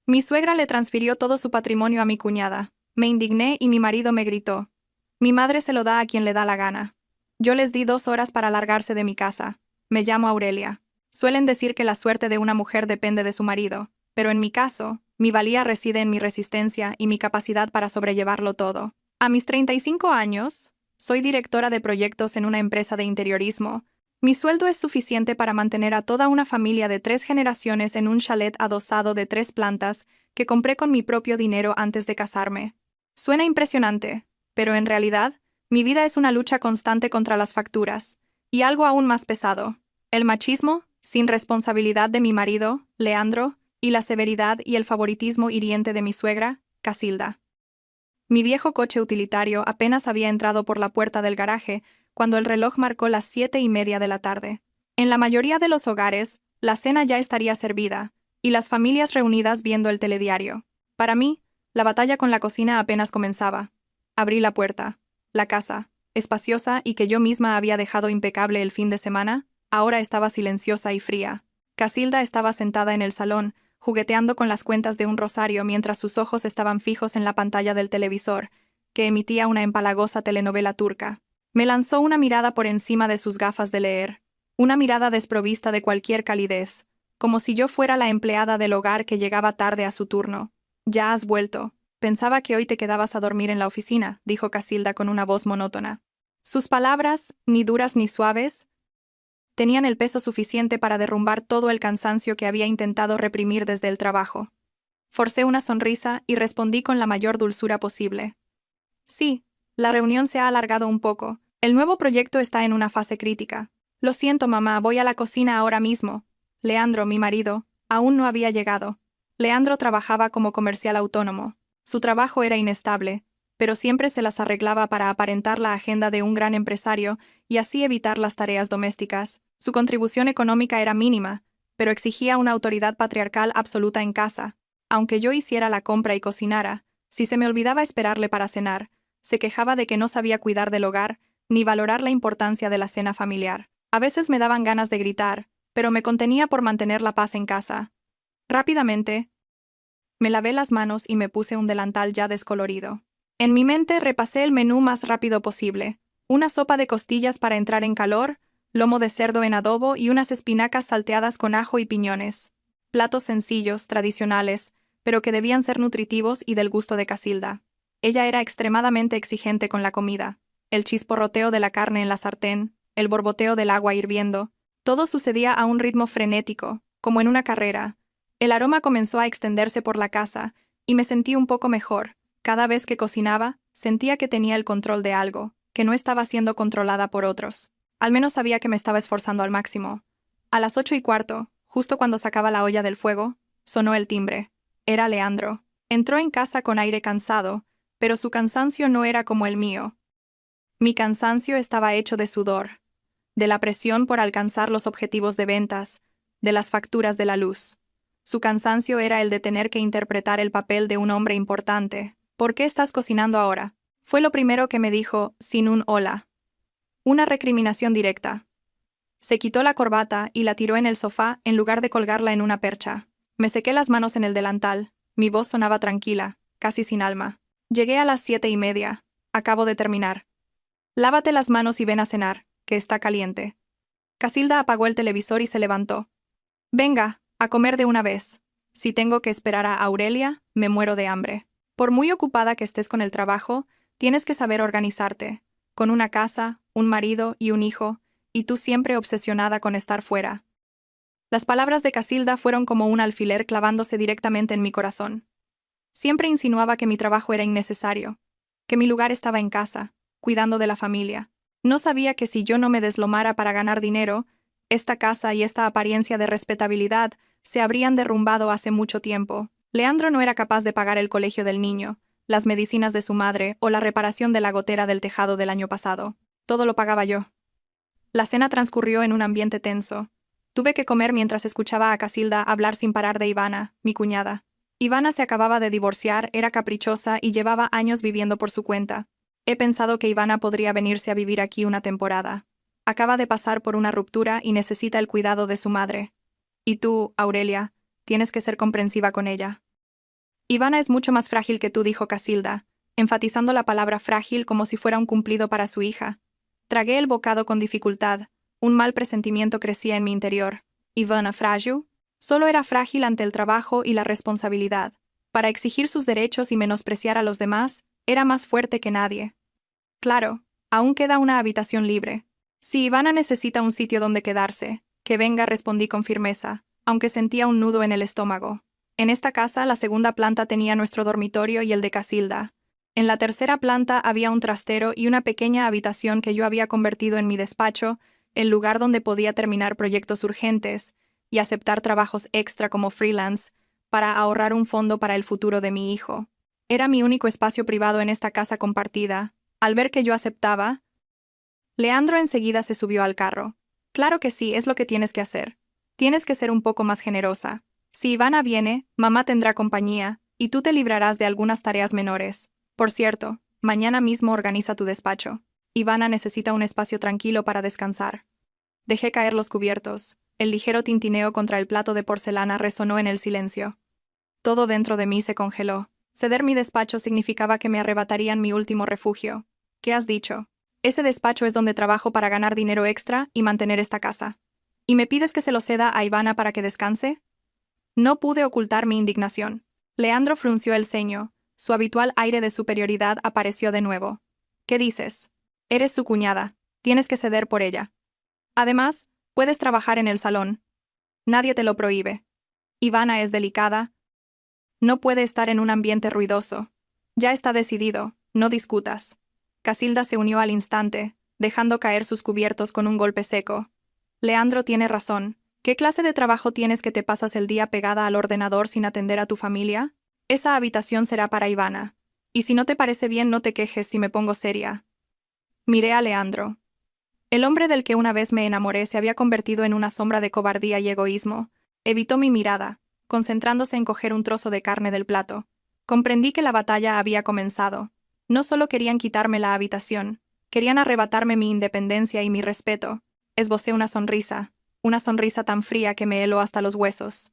Mi suegra le transfirió todo su patrimonio a mi cuñada. Me indigné y mi marido me gritó. Mi madre se lo da a quien le da la gana. Yo les di 2 horas para largarse de mi casa. Me llamo Aurelia. Suelen decir que la suerte de una mujer depende de su marido, pero en mi caso, mi valía reside en mi resistencia y mi capacidad para sobrellevarlo todo. A mis 35 años, soy directora de proyectos en una empresa de interiorismo. Mi sueldo es suficiente para mantener a toda una familia de 3 generaciones en un chalet adosado de 3 plantas que compré con mi propio dinero antes de casarme. Suena impresionante, pero en realidad, mi vida es una lucha constante contra las facturas. Y algo aún más pesado: el machismo, sin responsabilidad de mi marido, Leandro, y la severidad y el favoritismo hiriente de mi suegra, Casilda. Mi viejo coche utilitario apenas había entrado por la puerta del garaje cuando el reloj marcó las 7:30 de la tarde. En la mayoría de los hogares, la cena ya estaría servida, y las familias reunidas viendo el telediario. Para mí, la batalla con la cocina apenas comenzaba. Abrí la puerta. La casa, espaciosa y que yo misma había dejado impecable el fin de semana, ahora estaba silenciosa y fría. Casilda estaba sentada en el salón, jugueteando con las cuentas de un rosario mientras sus ojos estaban fijos en la pantalla del televisor, que emitía una empalagosa telenovela turca. Me lanzó una mirada por encima de sus gafas de leer, una mirada desprovista de cualquier calidez, como si yo fuera la empleada del hogar que llegaba tarde a su turno. «Ya has vuelto. Pensaba que hoy te quedabas a dormir en la oficina», dijo Casilda con una voz monótona. Sus palabras, ni duras ni suaves, tenían el peso suficiente para derrumbar todo el cansancio que había intentado reprimir desde el trabajo. Forcé una sonrisa y respondí con la mayor dulzura posible. «Sí, la reunión se ha alargado un poco. El nuevo proyecto está en una fase crítica. Lo siento, mamá, voy a la cocina ahora mismo». Leandro, mi marido, aún no había llegado. Leandro trabajaba como comercial autónomo. Su trabajo era inestable, pero siempre se las arreglaba para aparentar la agenda de un gran empresario y así evitar las tareas domésticas. Su contribución económica era mínima, pero exigía una autoridad patriarcal absoluta en casa. Aunque yo hiciera la compra y cocinara, si se me olvidaba esperarle para cenar, se quejaba de que no sabía cuidar del hogar ni valorar la importancia de la cena familiar. A veces me daban ganas de gritar, pero me contenía por mantener la paz en casa. Rápidamente, me lavé las manos y me puse un delantal ya descolorido. En mi mente repasé el menú más rápido posible: una sopa de costillas para entrar en calor, lomo de cerdo en adobo y unas espinacas salteadas con ajo y piñones. Platos sencillos, tradicionales, pero que debían ser nutritivos y del gusto de Casilda. Ella era extremadamente exigente con la comida. El chisporroteo de la carne en la sartén, el borboteo del agua hirviendo, todo sucedía a un ritmo frenético, como en una carrera. El aroma comenzó a extenderse por la casa, y me sentí un poco mejor. Cada vez que cocinaba, sentía que tenía el control de algo, que no estaba siendo controlada por otros. Al menos sabía que me estaba esforzando al máximo. A las 8:15, justo cuando sacaba la olla del fuego, sonó el timbre. Era Leandro. Entró en casa con aire cansado, pero su cansancio no era como el mío. Mi cansancio estaba hecho de sudor, de la presión por alcanzar los objetivos de ventas, de las facturas de la luz. Su cansancio era el de tener que interpretar el papel de un hombre importante. «¿Por qué estás cocinando ahora?», fue lo primero que me dijo, sin un hola. Una recriminación directa. Se quitó la corbata y la tiró en el sofá en lugar de colgarla en una percha. Me sequé las manos en el delantal. Mi voz sonaba tranquila, casi sin alma. «Llegué a las 7:30. Acabo de terminar. Lávate las manos y ven a cenar, que está caliente». Casilda apagó el televisor y se levantó. «Venga, a comer de una vez. Si tengo que esperar a Aurelia, me muero de hambre. Por muy ocupada que estés con el trabajo, tienes que saber organizarte, con una casa, un marido y un hijo, y tú siempre obsesionada con estar fuera». Las palabras de Casilda fueron como un alfiler clavándose directamente en mi corazón. Siempre insinuaba que mi trabajo era innecesario, que mi lugar estaba en casa, cuidando de la familia. No sabía que si yo no me deslomara para ganar dinero, esta casa y esta apariencia de respetabilidad se habrían derrumbado hace mucho tiempo. Leandro no era capaz de pagar el colegio del niño, las medicinas de su madre o la reparación de la gotera del tejado del año pasado. Todo lo pagaba yo. La cena transcurrió en un ambiente tenso. Tuve que comer mientras escuchaba a Casilda hablar sin parar de Ivana, mi cuñada. Ivana se acababa de divorciar, era caprichosa y llevaba años viviendo por su cuenta. He pensado que Ivana podría venirse a vivir aquí una temporada. Acaba de pasar por una ruptura y necesita el cuidado de su madre. Y tú, Aurelia, tienes que ser comprensiva con ella. Ivana es mucho más frágil que tú, dijo Casilda, enfatizando la palabra frágil como si fuera un cumplido para su hija. Tragué el bocado con dificultad. Un mal presentimiento crecía en mi interior. ¿Ivana frágil? Solo era frágil ante el trabajo y la responsabilidad. Para exigir sus derechos y menospreciar a los demás, era más fuerte que nadie. Claro, aún queda una habitación libre. Si Ivana necesita un sitio donde quedarse, que venga, respondí con firmeza, aunque sentía un nudo en el estómago. En esta casa, la segunda planta tenía nuestro dormitorio y el de Casilda. En la tercera planta había un trastero y una pequeña habitación que yo había convertido en mi despacho, el lugar donde podía terminar proyectos urgentes y aceptar trabajos extra como freelance para ahorrar un fondo para el futuro de mi hijo. Era mi único espacio privado en esta casa compartida. Al ver que yo aceptaba, Leandro enseguida se subió al carro. Claro que sí, es lo que tienes que hacer. Tienes que ser un poco más generosa. Si Ivana viene, mamá tendrá compañía, y tú te librarás de algunas tareas menores. Por cierto, mañana mismo organiza tu despacho. Ivana necesita un espacio tranquilo para descansar. Dejé caer los cubiertos. El ligero tintineo contra el plato de porcelana resonó en el silencio. Todo dentro de mí se congeló. Ceder mi despacho significaba que me arrebatarían mi último refugio. ¿Qué has dicho? Ese despacho es donde trabajo para ganar dinero extra y mantener esta casa. ¿Y me pides que se lo ceda a Ivana para que descanse? No pude ocultar mi indignación. Leandro frunció el ceño. Su habitual aire de superioridad apareció de nuevo. ¿Qué dices? Eres su cuñada. Tienes que ceder por ella. Además, puedes trabajar en el salón. Nadie te lo prohíbe. Ivana es delicada. No puede estar en un ambiente ruidoso. Ya está decidido, no discutas. Casilda se unió al instante, dejando caer sus cubiertos con un golpe seco. Leandro tiene razón. ¿Qué clase de trabajo tienes que te pasas el día pegada al ordenador sin atender a tu familia? Esa habitación será para Ivana. Y si no te parece bien, no te quejes si me pongo seria. Miré a Leandro. El hombre del que una vez me enamoré se había convertido en una sombra de cobardía y egoísmo. Evitó mi mirada, concentrándose en coger un trozo de carne del plato. Comprendí que la batalla había comenzado. No solo querían quitarme la habitación, querían arrebatarme mi independencia y mi respeto. Esbocé una sonrisa tan fría que me heló hasta los huesos.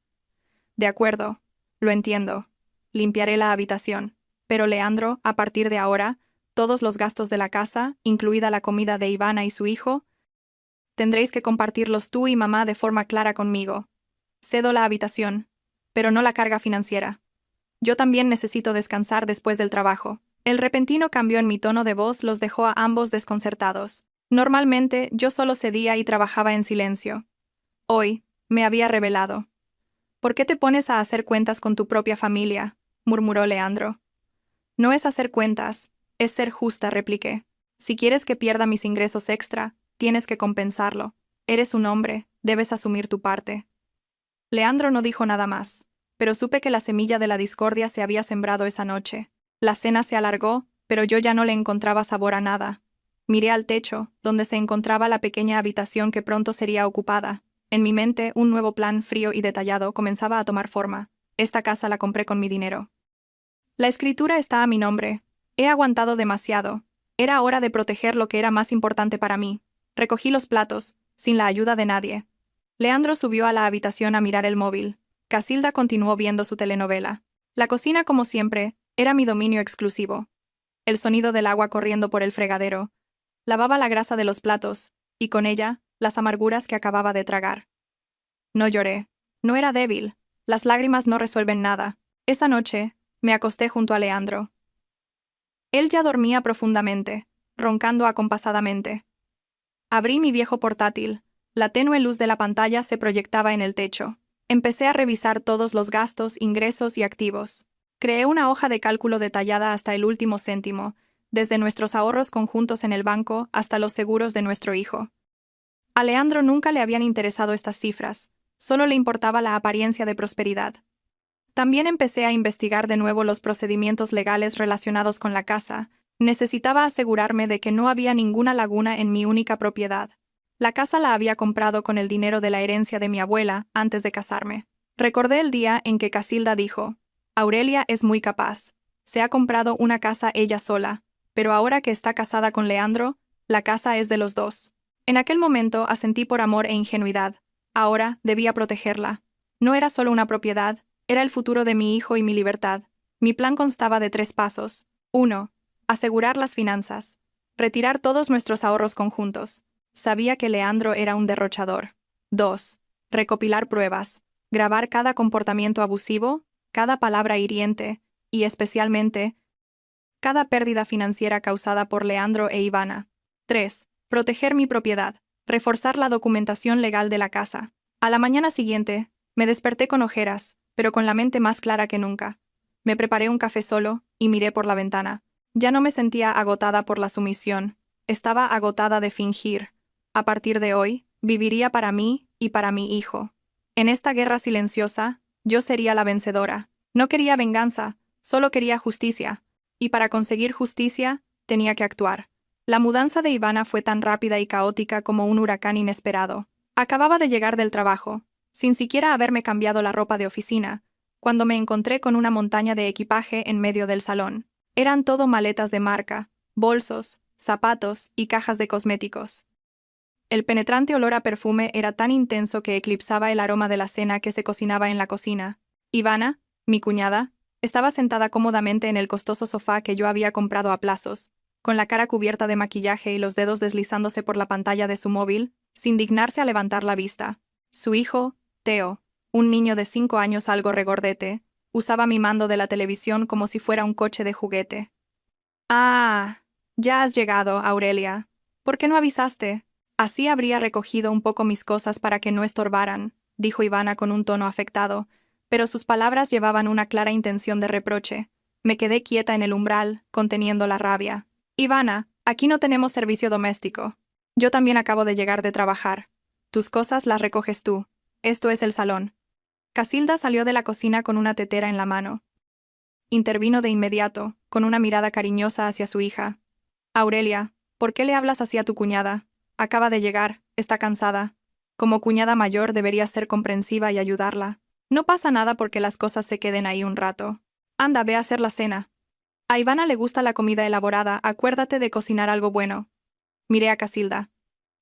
De acuerdo, lo entiendo. Limpiaré la habitación. Pero Leandro, a partir de ahora, todos los gastos de la casa, incluida la comida de Ivana y su hijo, tendréis que compartirlos tú y mamá de forma clara conmigo. Cedo la habitación, pero no la carga financiera. Yo también necesito descansar después del trabajo. El repentino cambio en mi tono de voz los dejó a ambos desconcertados. Normalmente, yo solo cedía y trabajaba en silencio. Hoy, me había revelado. ¿Por qué te pones a hacer cuentas con tu propia familia?, murmuró Leandro. No es hacer cuentas, es ser justa, repliqué. Si quieres que pierda mis ingresos extra, tienes que compensarlo. Eres un hombre, debes asumir tu parte. Leandro no dijo nada más, pero supe que la semilla de la discordia se había sembrado esa noche. La cena se alargó, pero yo ya no le encontraba sabor a nada. Miré al techo, donde se encontraba la pequeña habitación que pronto sería ocupada. En mi mente, un nuevo plan frío y detallado comenzaba a tomar forma. Esta casa la compré con mi dinero. La escritura está a mi nombre. He aguantado demasiado. Era hora de proteger lo que era más importante para mí. Recogí los platos, sin la ayuda de nadie. Leandro subió a la habitación a mirar el móvil. Casilda continuó viendo su telenovela. La cocina, como siempre, era mi dominio exclusivo. El sonido del agua corriendo por el fregadero lavaba la grasa de los platos, y con ella, las amarguras que acababa de tragar. No lloré. No era débil. Las lágrimas no resuelven nada. Esa noche, me acosté junto a Leandro. Él ya dormía profundamente, roncando acompasadamente. Abrí mi viejo portátil. La tenue luz de la pantalla se proyectaba en el techo. Empecé a revisar todos los gastos, ingresos y activos. Creé una hoja de cálculo detallada hasta el último céntimo, desde nuestros ahorros conjuntos en el banco hasta los seguros de nuestro hijo. A Leandro nunca le habían interesado estas cifras, solo le importaba la apariencia de prosperidad. También empecé a investigar de nuevo los procedimientos legales relacionados con la casa. Necesitaba asegurarme de que no había ninguna laguna en mi única propiedad. La casa la había comprado con el dinero de la herencia de mi abuela antes de casarme. Recordé el día en que Casilda dijo: Aurelia es muy capaz. Se ha comprado una casa ella sola, pero ahora que está casada con Leandro, la casa es de los dos. En aquel momento asentí por amor e ingenuidad. Ahora debía protegerla. No era solo una propiedad, era el futuro de mi hijo y mi libertad. Mi plan constaba de 3 pasos. 1. Asegurar las finanzas. Retirar todos nuestros ahorros conjuntos. Sabía que Leandro era un derrochador. 2. Recopilar pruebas. Grabar cada comportamiento abusivo, cada palabra hiriente, y especialmente, cada pérdida financiera causada por Leandro e Ivana. 3. Proteger mi propiedad. Reforzar la documentación legal de la casa. A la mañana siguiente, me desperté con ojeras, pero con la mente más clara que nunca. Me preparé un café solo y miré por la ventana. Ya no me sentía agotada por la sumisión. Estaba agotada de fingir. A partir de hoy, viviría para mí y para mi hijo. En esta guerra silenciosa, yo sería la vencedora. No quería venganza, solo quería justicia. Y para conseguir justicia, tenía que actuar. La mudanza de Ivana fue tan rápida y caótica como un huracán inesperado. Acababa de llegar del trabajo, sin siquiera haberme cambiado la ropa de oficina, cuando me encontré con una montaña de equipaje en medio del salón. Eran todo maletas de marca, bolsos, zapatos y cajas de cosméticos. El penetrante olor a perfume era tan intenso que eclipsaba el aroma de la cena que se cocinaba en la cocina. Ivana, mi cuñada, estaba sentada cómodamente en el costoso sofá que yo había comprado a plazos, con la cara cubierta de maquillaje y los dedos deslizándose por la pantalla de su móvil, sin dignarse a levantar la vista. Su hijo, Theo, un niño de 5 años algo regordete, usaba mi mando de la televisión como si fuera un coche de juguete. «Ah, ya has llegado, Aurelia. ¿Por qué no avisaste? Así habría recogido un poco mis cosas para que no estorbaran», dijo Ivana con un tono afectado, pero sus palabras llevaban una clara intención de reproche. Me quedé quieta en el umbral, conteniendo la rabia. «Ivana, aquí no tenemos servicio doméstico. Yo también acabo de llegar de trabajar. Tus cosas las recoges tú. Esto es el salón». Casilda salió de la cocina con una tetera en la mano. Intervino de inmediato, con una mirada cariñosa hacia su hija. «Aurelia, ¿por qué le hablas así a tu cuñada? Acaba de llegar, está cansada. Como cuñada mayor deberías ser comprensiva y ayudarla. No pasa nada porque las cosas se queden ahí un rato. Anda, ve a hacer la cena. A Ivana le gusta la comida elaborada, acuérdate de cocinar algo bueno». Miré a Casilda.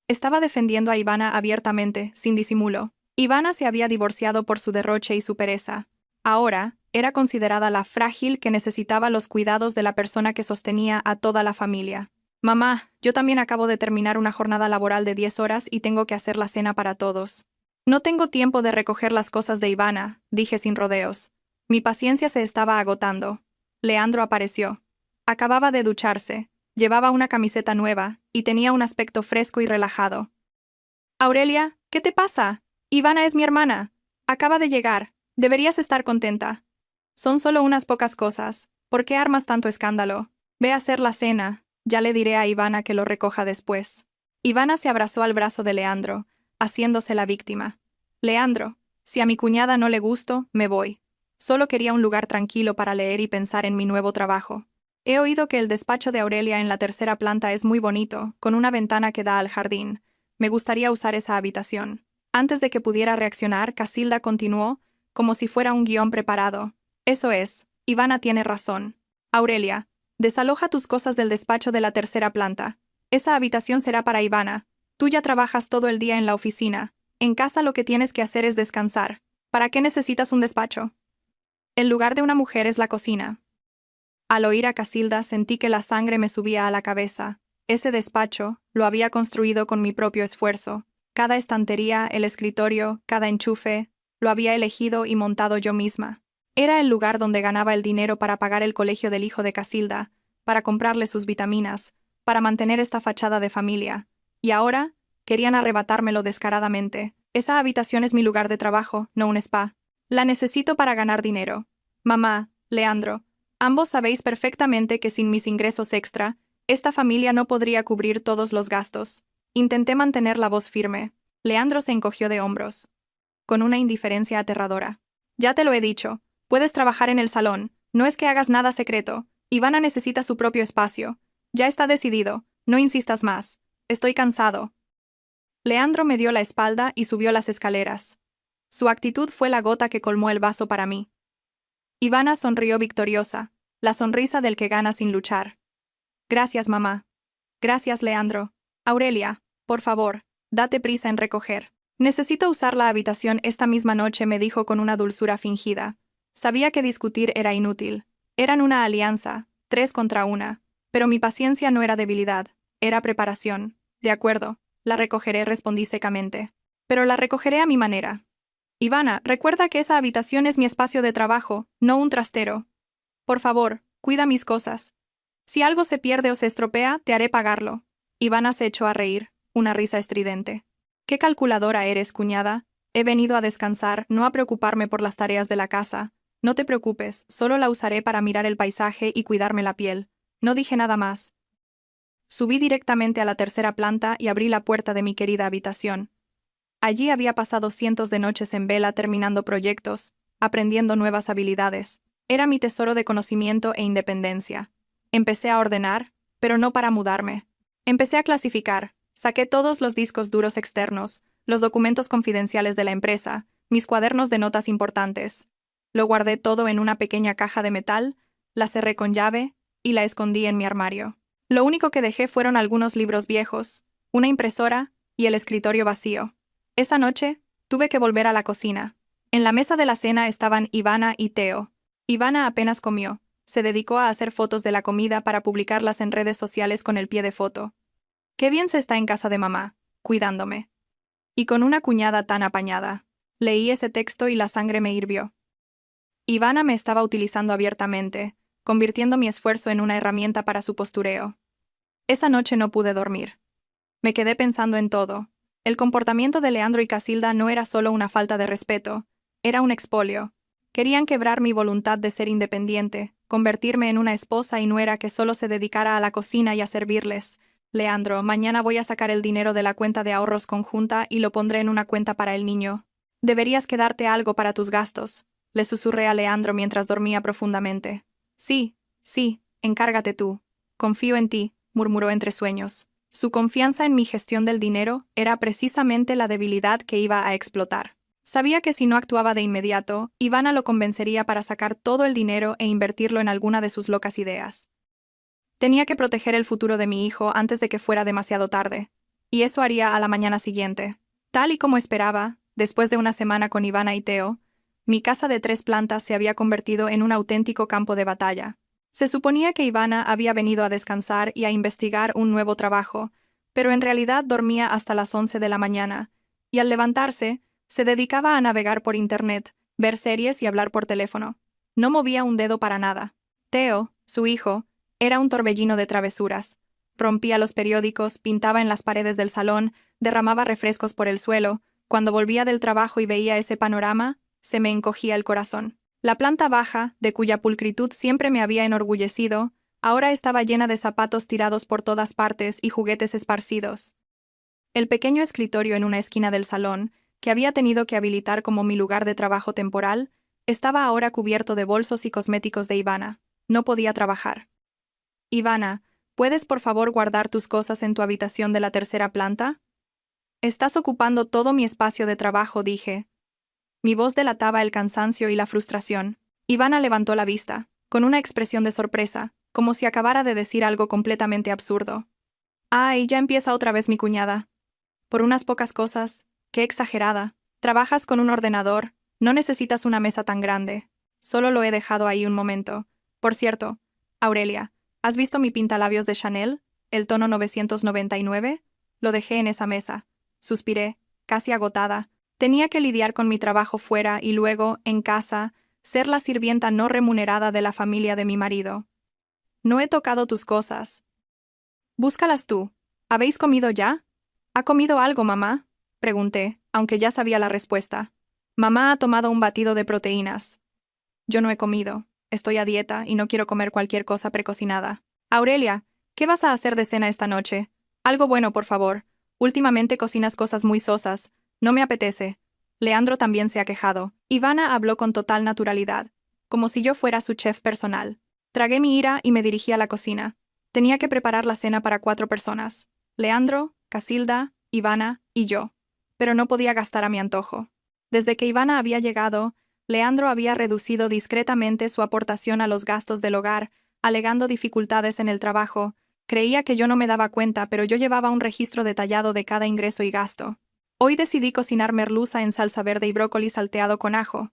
Estaba defendiendo a Ivana abiertamente, sin disimulo. Ivana se había divorciado por su derroche y su pereza. Ahora, era considerada la frágil que necesitaba los cuidados de la persona que sostenía a toda la familia. «Mamá, yo también acabo de terminar una jornada laboral de 10 horas y tengo que hacer la cena para todos. No tengo tiempo de recoger las cosas de Ivana», dije sin rodeos. Mi paciencia se estaba agotando. Leandro apareció. Acababa de ducharse, llevaba una camiseta nueva y tenía un aspecto fresco y relajado. «Aurelia, ¿qué te pasa? Ivana es mi hermana. Acaba de llegar. Deberías estar contenta. Son solo unas pocas cosas. ¿Por qué armas tanto escándalo? Ve a hacer la cena. Ya le diré a Ivana que lo recoja después». Ivana se abrazó al brazo de Leandro, haciéndose la víctima. «Leandro, si a mi cuñada no le gusto, me voy. Solo quería un lugar tranquilo para leer y pensar en mi nuevo trabajo. He oído que el despacho de Aurelia en la 3ª planta es muy bonito, con una ventana que da al jardín. Me gustaría usar esa habitación». Antes de que pudiera reaccionar, Casilda continuó, como si fuera un guión preparado. «Eso es, Ivana tiene razón. Aurelia, desaloja tus cosas del despacho de la 3ª planta. Esa habitación será para Ivana. Tú ya trabajas todo el día en la oficina. En casa lo que tienes que hacer es descansar. ¿Para qué necesitas un despacho? El lugar de una mujer es la cocina». Al oír a Casilda sentí que la sangre me subía a la cabeza. Ese despacho lo había construido con mi propio esfuerzo. Cada estantería, el escritorio, cada enchufe, lo había elegido y montado yo misma. Era el lugar donde ganaba el dinero para pagar el colegio del hijo de Casilda, para comprarle sus vitaminas, para mantener esta fachada de familia. Y ahora, querían arrebatármelo descaradamente. Esa habitación es mi lugar de trabajo, no un spa. La necesito para ganar dinero. Mamá, Leandro, ambos sabéis perfectamente que sin mis ingresos extra, esta familia no podría cubrir todos los gastos. Intenté mantener la voz firme. Leandro se encogió de hombros, con una indiferencia aterradora. «Ya te lo he dicho, puedes trabajar en el salón, no es que hagas nada secreto. Ivana necesita su propio espacio. Ya está decidido, no insistas más. Estoy cansado». Leandro me dio la espalda y subió las escaleras. Su actitud fue la gota que colmó el vaso para mí. Ivana sonrió victoriosa, la sonrisa del que gana sin luchar. «Gracias, mamá». «Gracias, Leandro. Aurelia, por favor, date prisa en recoger. Necesito usar la habitación esta misma noche», me dijo con una dulzura fingida. Sabía que discutir era inútil. Eran una alianza, 3 contra 1. Pero mi paciencia no era debilidad, era preparación. De acuerdo, la recogeré, respondí secamente. Pero la recogeré a mi manera. Ivana, recuerda que esa habitación es mi espacio de trabajo, no un trastero. Por favor, cuida mis cosas. Si algo se pierde o se estropea, te haré pagarlo. Ivana se echó a reír, una risa estridente. ¿Qué calculadora eres, cuñada? He venido a descansar, no a preocuparme por las tareas de la casa. No te preocupes, solo la usaré para mirar el paisaje y cuidarme la piel. No dije nada más. Subí directamente a la tercera planta y abrí la puerta de mi querida habitación. Allí había pasado cientos de noches en vela terminando proyectos, aprendiendo nuevas habilidades. Era mi tesoro de conocimiento e independencia. Empecé a ordenar, pero no para mudarme. Empecé a clasificar, saqué todos los discos duros externos, los documentos confidenciales de la empresa, mis cuadernos de notas importantes. Lo guardé todo en una pequeña caja de metal, la cerré con llave y la escondí en mi armario. Lo único que dejé fueron algunos libros viejos, una impresora y el escritorio vacío. Esa noche, tuve que volver a la cocina. En la mesa de la cena estaban Ivana y Teo. Ivana apenas comió. Se dedicó a hacer fotos de la comida para publicarlas en redes sociales con el pie de foto. Qué bien se está en casa de mamá, cuidándome. Y con una cuñada tan apañada. Leí ese texto y la sangre me hirvió. Ivana me estaba utilizando abiertamente, convirtiendo mi esfuerzo en una herramienta para su postureo. Esa noche no pude dormir. Me quedé pensando en todo. El comportamiento de Leandro y Casilda no era solo una falta de respeto, era un expolio. Querían quebrar mi voluntad de ser independiente, convertirme en una esposa y nuera que solo se dedicara a la cocina y a servirles. Leandro, mañana voy a sacar el dinero de la cuenta de ahorros conjunta y lo pondré en una cuenta para el niño. Deberías quedarte algo para tus gastos, le susurré a Leandro mientras dormía profundamente. Sí, encárgate tú. Confío en ti, murmuró entre sueños. Su confianza en mi gestión del dinero era precisamente la debilidad que iba a explotar. Sabía que si no actuaba de inmediato, Ivana lo convencería para sacar todo el dinero e invertirlo en alguna de sus locas ideas. Tenía que proteger el futuro de mi hijo antes de que fuera demasiado tarde, y eso haría a la mañana siguiente. Tal y como esperaba, después de una semana con Ivana y Teo, mi casa de 3 plantas se había convertido en un auténtico campo de batalla. Se suponía que Ivana había venido a descansar y a investigar un nuevo trabajo, pero en realidad dormía hasta las 11 de la mañana, y al levantarse, se dedicaba a navegar por internet, ver series y hablar por teléfono. No movía un dedo para nada. Teo, su hijo, era un torbellino de travesuras. Rompía los periódicos, pintaba en las paredes del salón, derramaba refrescos por el suelo. Cuando volvía del trabajo y veía ese panorama, se me encogía el corazón. La planta baja, de cuya pulcritud siempre me había enorgullecido, ahora estaba llena de zapatos tirados por todas partes y juguetes esparcidos. El pequeño escritorio en una esquina del salón, que había tenido que habilitar como mi lugar de trabajo temporal, estaba ahora cubierto de bolsos y cosméticos de Ivana. No podía trabajar. Ivana, ¿puedes por favor guardar tus cosas en tu habitación de la tercera planta? Estás ocupando todo mi espacio de trabajo, dije. Mi voz delataba el cansancio y la frustración. Ivana levantó la vista, con una expresión de sorpresa, como si acabara de decir algo completamente absurdo. ¡Ay, ya empieza otra vez mi cuñada! Por unas pocas cosas, qué exagerada. Trabajas con un ordenador, no necesitas una mesa tan grande. Solo lo he dejado ahí un momento. Por cierto, Aurelia, ¿has visto mi pintalabios de Chanel, el tono 999? Lo dejé en esa mesa. Suspiré, casi agotada. Tenía que lidiar con mi trabajo fuera y luego, en casa, ser la sirvienta no remunerada de la familia de mi marido. No he tocado tus cosas. Búscalas tú. ¿Habéis comido ya? ¿Ha comido algo, mamá? Pregunté, aunque ya sabía la respuesta. Mamá ha tomado un batido de proteínas. Yo no he comido. Estoy a dieta y no quiero comer cualquier cosa precocinada. Aurelia, ¿qué vas a hacer de cena esta noche? Algo bueno, por favor. Últimamente cocinas cosas muy sosas. No me apetece. Leandro también se ha quejado. Ivana habló con total naturalidad, como si yo fuera su chef personal. Tragué mi ira y me dirigí a la cocina. Tenía que preparar la cena para 4 personas. Leandro, Casilda, Ivana y yo. Pero no podía gastar a mi antojo. Desde que Ivana había llegado, Leandro había reducido discretamente su aportación a los gastos del hogar, alegando dificultades en el trabajo. Creía que yo no me daba cuenta, pero yo llevaba un registro detallado de cada ingreso y gasto. Hoy decidí cocinar merluza en salsa verde y brócoli salteado con ajo.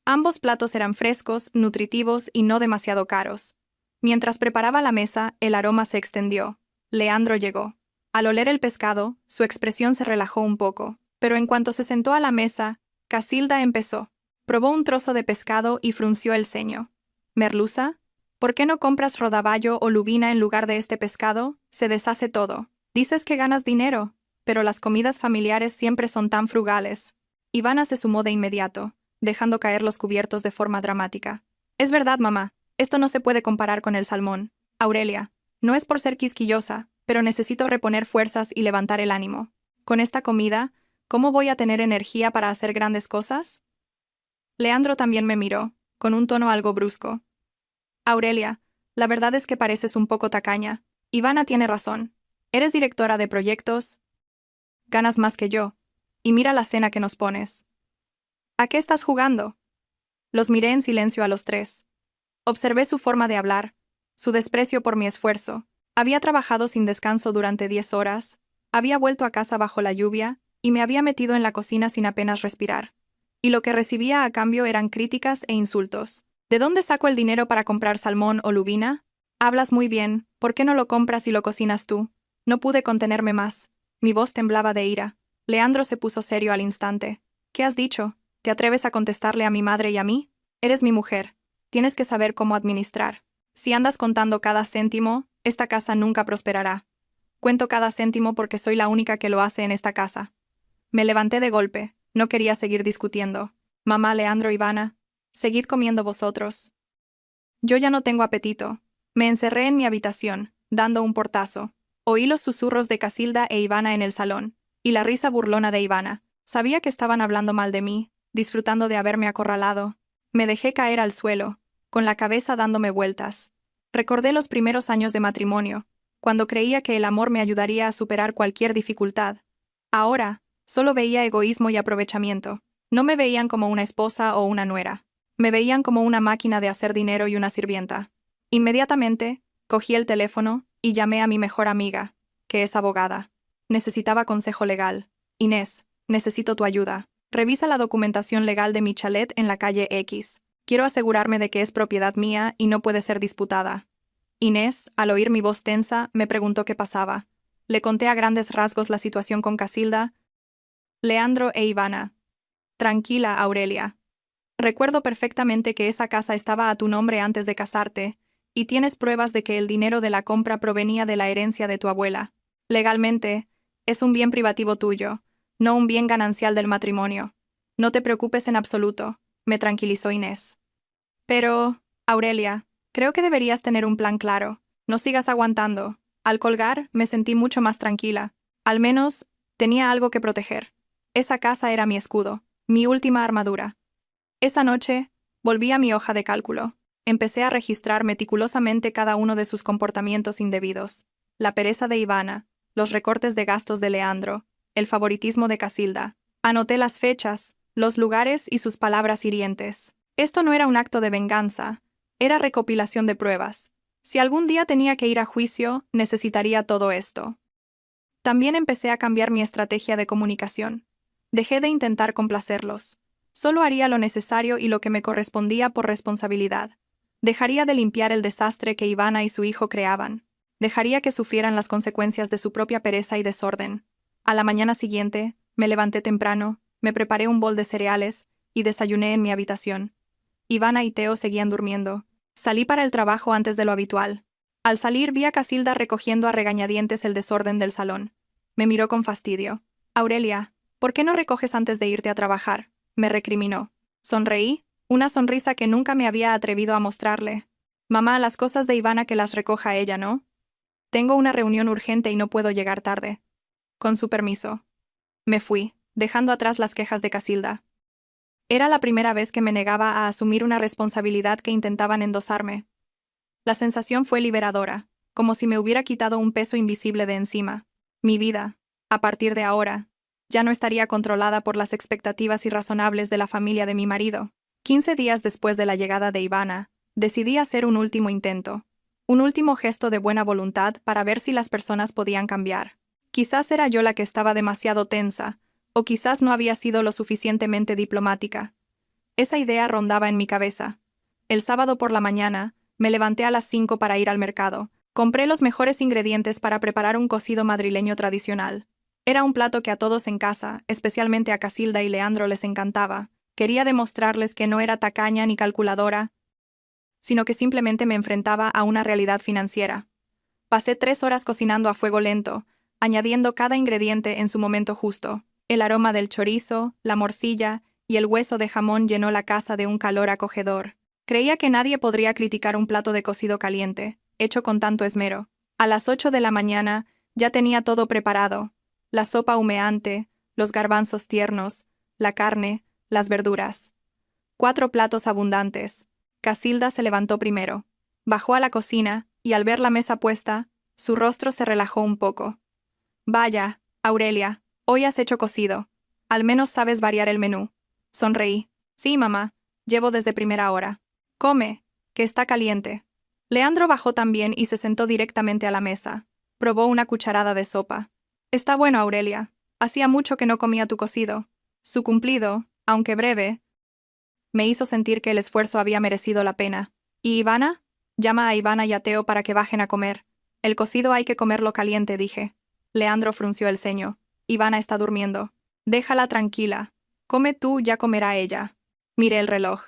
Ambos platos eran frescos, nutritivos y no demasiado caros. Mientras preparaba la mesa, el aroma se extendió. Leandro llegó. Al oler el pescado, su expresión se relajó un poco, pero en cuanto se sentó a la mesa, Casilda empezó. Probó un trozo de pescado y frunció el ceño. «¿Merluza? ¿Por qué no compras rodaballo o lubina en lugar de este pescado? Se deshace todo. Dices que ganas dinero, pero las comidas familiares siempre son tan frugales». Ivana se sumó de inmediato, dejando caer los cubiertos de forma dramática. «Es verdad, mamá. Esto no se puede comparar con el salmón. Aurelia, no es por ser quisquillosa, pero necesito reponer fuerzas y levantar el ánimo. Con esta comida, ¿cómo voy a tener energía para hacer grandes cosas?» Leandro también me miró, con un tono algo brusco. «Aurelia, la verdad es que pareces un poco tacaña. Ivana tiene razón. Eres directora de proyectos. Ganas más que yo. Y mira la cena que nos pones. ¿A qué estás jugando?» Los miré en silencio a los tres. Observé su forma de hablar, su desprecio por mi esfuerzo. Había trabajado sin descanso durante 10 horas, había vuelto a casa bajo la lluvia y me había metido en la cocina sin apenas respirar. Y lo que recibía a cambio eran críticas e insultos. ¿De dónde saco el dinero para comprar salmón o lubina? Hablas muy bien, ¿por qué no lo compras y lo cocinas tú? No pude contenerme más. Mi voz temblaba de ira. Leandro se puso serio al instante. ¿Qué has dicho? ¿Te atreves a contestarle a mi madre y a mí? Eres mi mujer. Tienes que saber cómo administrar. Si andas contando cada céntimo, esta casa nunca prosperará. Cuento cada céntimo porque soy la única que lo hace en esta casa. Me levanté de golpe. No quería seguir discutiendo. Mamá, Leandro, Ivana, seguid comiendo vosotros. Yo ya no tengo apetito. Me encerré en mi habitación, dando un portazo. Oí los susurros de Casilda e Ivana en el salón, y la risa burlona de Ivana. Sabía que estaban hablando mal de mí, disfrutando de haberme acorralado. Me dejé caer al suelo, con la cabeza dándome vueltas. Recordé los primeros años de matrimonio, cuando creía que el amor me ayudaría a superar cualquier dificultad. Ahora, solo veía egoísmo y aprovechamiento. No me veían como una esposa o una nuera. Me veían como una máquina de hacer dinero y una sirvienta. Inmediatamente, cogí el teléfono y llamé a mi mejor amiga, que es abogada. Necesitaba consejo legal. «Inés, necesito tu ayuda. Revisa la documentación legal de mi chalet en la calle X. Quiero asegurarme de que es propiedad mía y no puede ser disputada». Inés, al oír mi voz tensa, me preguntó qué pasaba. Le conté a grandes rasgos la situación con Casilda, Leandro e Ivana. «Tranquila, Aurelia. Recuerdo perfectamente que esa casa estaba a tu nombre antes de casarte, y tienes pruebas de que el dinero de la compra provenía de la herencia de tu abuela. Legalmente, es un bien privativo tuyo, no un bien ganancial del matrimonio. No te preocupes en absoluto», me tranquilizó Inés. «Pero, Aurelia, creo que deberías tener un plan claro. No sigas aguantando». Al colgar, me sentí mucho más tranquila. Al menos, tenía algo que proteger. Esa casa era mi escudo, mi última armadura. Esa noche, volví a mi hoja de cálculo. Empecé a registrar meticulosamente cada uno de sus comportamientos indebidos. La pereza de Ivana, los recortes de gastos de Leandro, el favoritismo de Casilda. Anoté las fechas, los lugares y sus palabras hirientes. Esto no era un acto de venganza, era recopilación de pruebas. Si algún día tenía que ir a juicio, necesitaría todo esto. También empecé a cambiar mi estrategia de comunicación. Dejé de intentar complacerlos. Solo haría lo necesario y lo que me correspondía por responsabilidad. Dejaría de limpiar el desastre que Ivana y su hijo creaban. Dejaría que sufrieran las consecuencias de su propia pereza y desorden. A la mañana siguiente, me levanté temprano, me preparé un bol de cereales y desayuné en mi habitación. Ivana y Teo seguían durmiendo. Salí para el trabajo antes de lo habitual. Al salir vi a Casilda recogiendo a regañadientes el desorden del salón. Me miró con fastidio. «Aurelia, ¿por qué no recoges antes de irte a trabajar?», me recriminó. Sonreí, una sonrisa que nunca me había atrevido a mostrarle. «Mamá, las cosas de Ivana que las recoja ella, ¿no? Tengo una reunión urgente y no puedo llegar tarde». «Con su permiso». Me fui, dejando atrás las quejas de Casilda. Era la primera vez que me negaba a asumir una responsabilidad que intentaban endosarme. La sensación fue liberadora, como si me hubiera quitado un peso invisible de encima. Mi vida, a partir de ahora, ya no estaría controlada por las expectativas irrazonables de la familia de mi marido. 15 días después de la llegada de Ivana, decidí hacer un último intento, un último gesto de buena voluntad para ver si las personas podían cambiar. Quizás era yo la que estaba demasiado tensa, o quizás no había sido lo suficientemente diplomática. Esa idea rondaba en mi cabeza. El sábado por la mañana, me levanté a las 5 para ir al mercado. Compré los mejores ingredientes para preparar un cocido madrileño tradicional. Era un plato que a todos en casa, especialmente a Casilda y Leandro, les encantaba. Quería demostrarles que no era tacaña ni calculadora, sino que simplemente me enfrentaba a una realidad financiera. Pasé 3 horas cocinando a fuego lento, añadiendo cada ingrediente en su momento justo. El aroma del chorizo, la morcilla y el hueso de jamón llenó la casa de un calor acogedor. Creía que nadie podría criticar un plato de cocido caliente, hecho con tanto esmero. A las 8 de la mañana ya tenía todo preparado: la sopa humeante, los garbanzos tiernos, la carne, las verduras. 4 platos abundantes. Casilda se levantó primero. Bajó a la cocina, y al ver la mesa puesta, su rostro se relajó un poco. «Vaya, Aurelia, hoy has hecho cocido. Al menos sabes variar el menú». Sonreí. «Sí, mamá, llevo desde primera hora». «Come, que está caliente». Leandro bajó también y se sentó directamente a la mesa. Probó una cucharada de sopa. «Está bueno, Aurelia. Hacía mucho que no comía tu cocido». Su cumplido, aunque breve, me hizo sentir que el esfuerzo había merecido la pena. «¿Y Ivana?» «Llama a Ivana y a Teo para que bajen a comer. El cocido hay que comerlo caliente», dije. Leandro frunció el ceño. «Ivana está durmiendo». «Déjala tranquila. Come tú, ya comerá ella». Miré el reloj.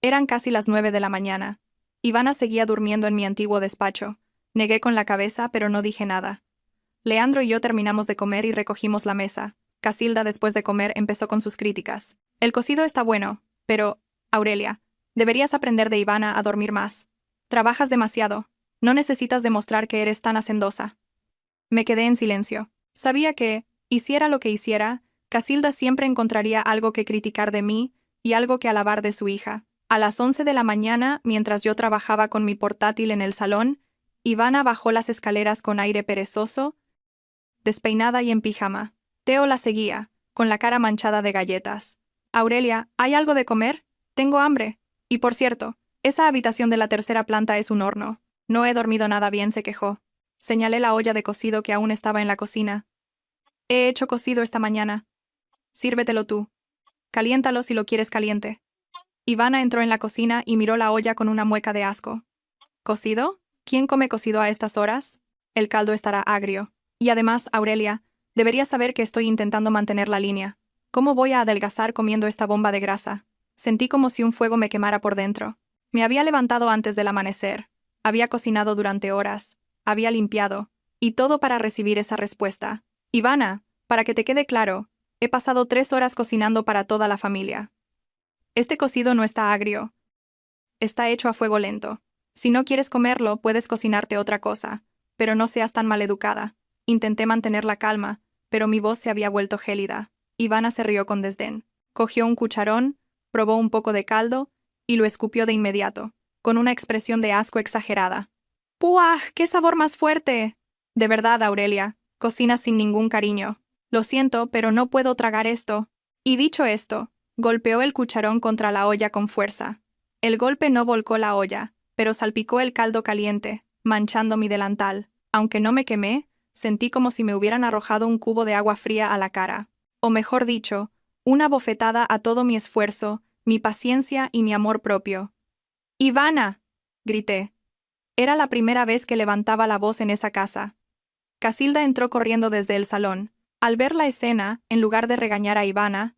Eran casi las 9 de la mañana. Ivana seguía durmiendo en mi antiguo despacho. Negué con la cabeza, pero no dije nada. Leandro y yo terminamos de comer y recogimos la mesa. Casilda, después de comer, empezó con sus críticas. «El cocido está bueno, pero, Aurelia, deberías aprender de Ivana a dormir más. Trabajas demasiado. No necesitas demostrar que eres tan hacendosa». Me quedé en silencio. Sabía que, hiciera lo que hiciera, Casilda siempre encontraría algo que criticar de mí y algo que alabar de su hija. A las 11 de la mañana, mientras yo trabajaba con mi portátil en el salón, Ivana bajó las escaleras con aire perezoso, despeinada y en pijama. Teo la seguía, con la cara manchada de galletas. «Aurelia, ¿hay algo de comer? Tengo hambre. Y por cierto, esa habitación de la tercera planta es un horno. No he dormido nada bien», se quejó. Señalé la olla de cocido que aún estaba en la cocina. «He hecho cocido esta mañana. Sírvetelo tú. Caliéntalo si lo quieres caliente». Ivana entró en la cocina y miró la olla con una mueca de asco. «¿Cocido? ¿Quién come cocido a estas horas? El caldo estará agrio. Y además, Aurelia, deberías saber que estoy intentando mantener la línea. ¿Cómo voy a adelgazar comiendo esta bomba de grasa?» Sentí como si un fuego me quemara por dentro. Me había levantado antes del amanecer. Había cocinado durante horas. Había limpiado. Y todo para recibir esa respuesta. «Ivana, para que te quede claro, he pasado 3 horas cocinando para toda la familia. Este cocido no está agrio. Está hecho a fuego lento. Si no quieres comerlo, puedes cocinarte otra cosa, pero no seas tan maleducada». Intenté mantener la calma, pero mi voz se había vuelto gélida. Ivana se rió con desdén. Cogió un cucharón, probó un poco de caldo y lo escupió de inmediato, con una expresión de asco exagerada. «¡Puah! ¡Qué sabor más fuerte!» «De verdad, Aurelia, cocinas sin ningún cariño. Lo siento, pero no puedo tragar esto». Y dicho esto, golpeó el cucharón contra la olla con fuerza. El golpe no volcó la olla, pero salpicó el caldo caliente, manchando mi delantal. Aunque no me quemé, sentí como si me hubieran arrojado un cubo de agua fría a la cara. O mejor dicho, una bofetada a todo mi esfuerzo, mi paciencia y mi amor propio. «¡Ivana!», grité. Era la primera vez que levantaba la voz en esa casa. Casilda entró corriendo desde el salón. Al ver la escena, en lugar de regañar a Ivana,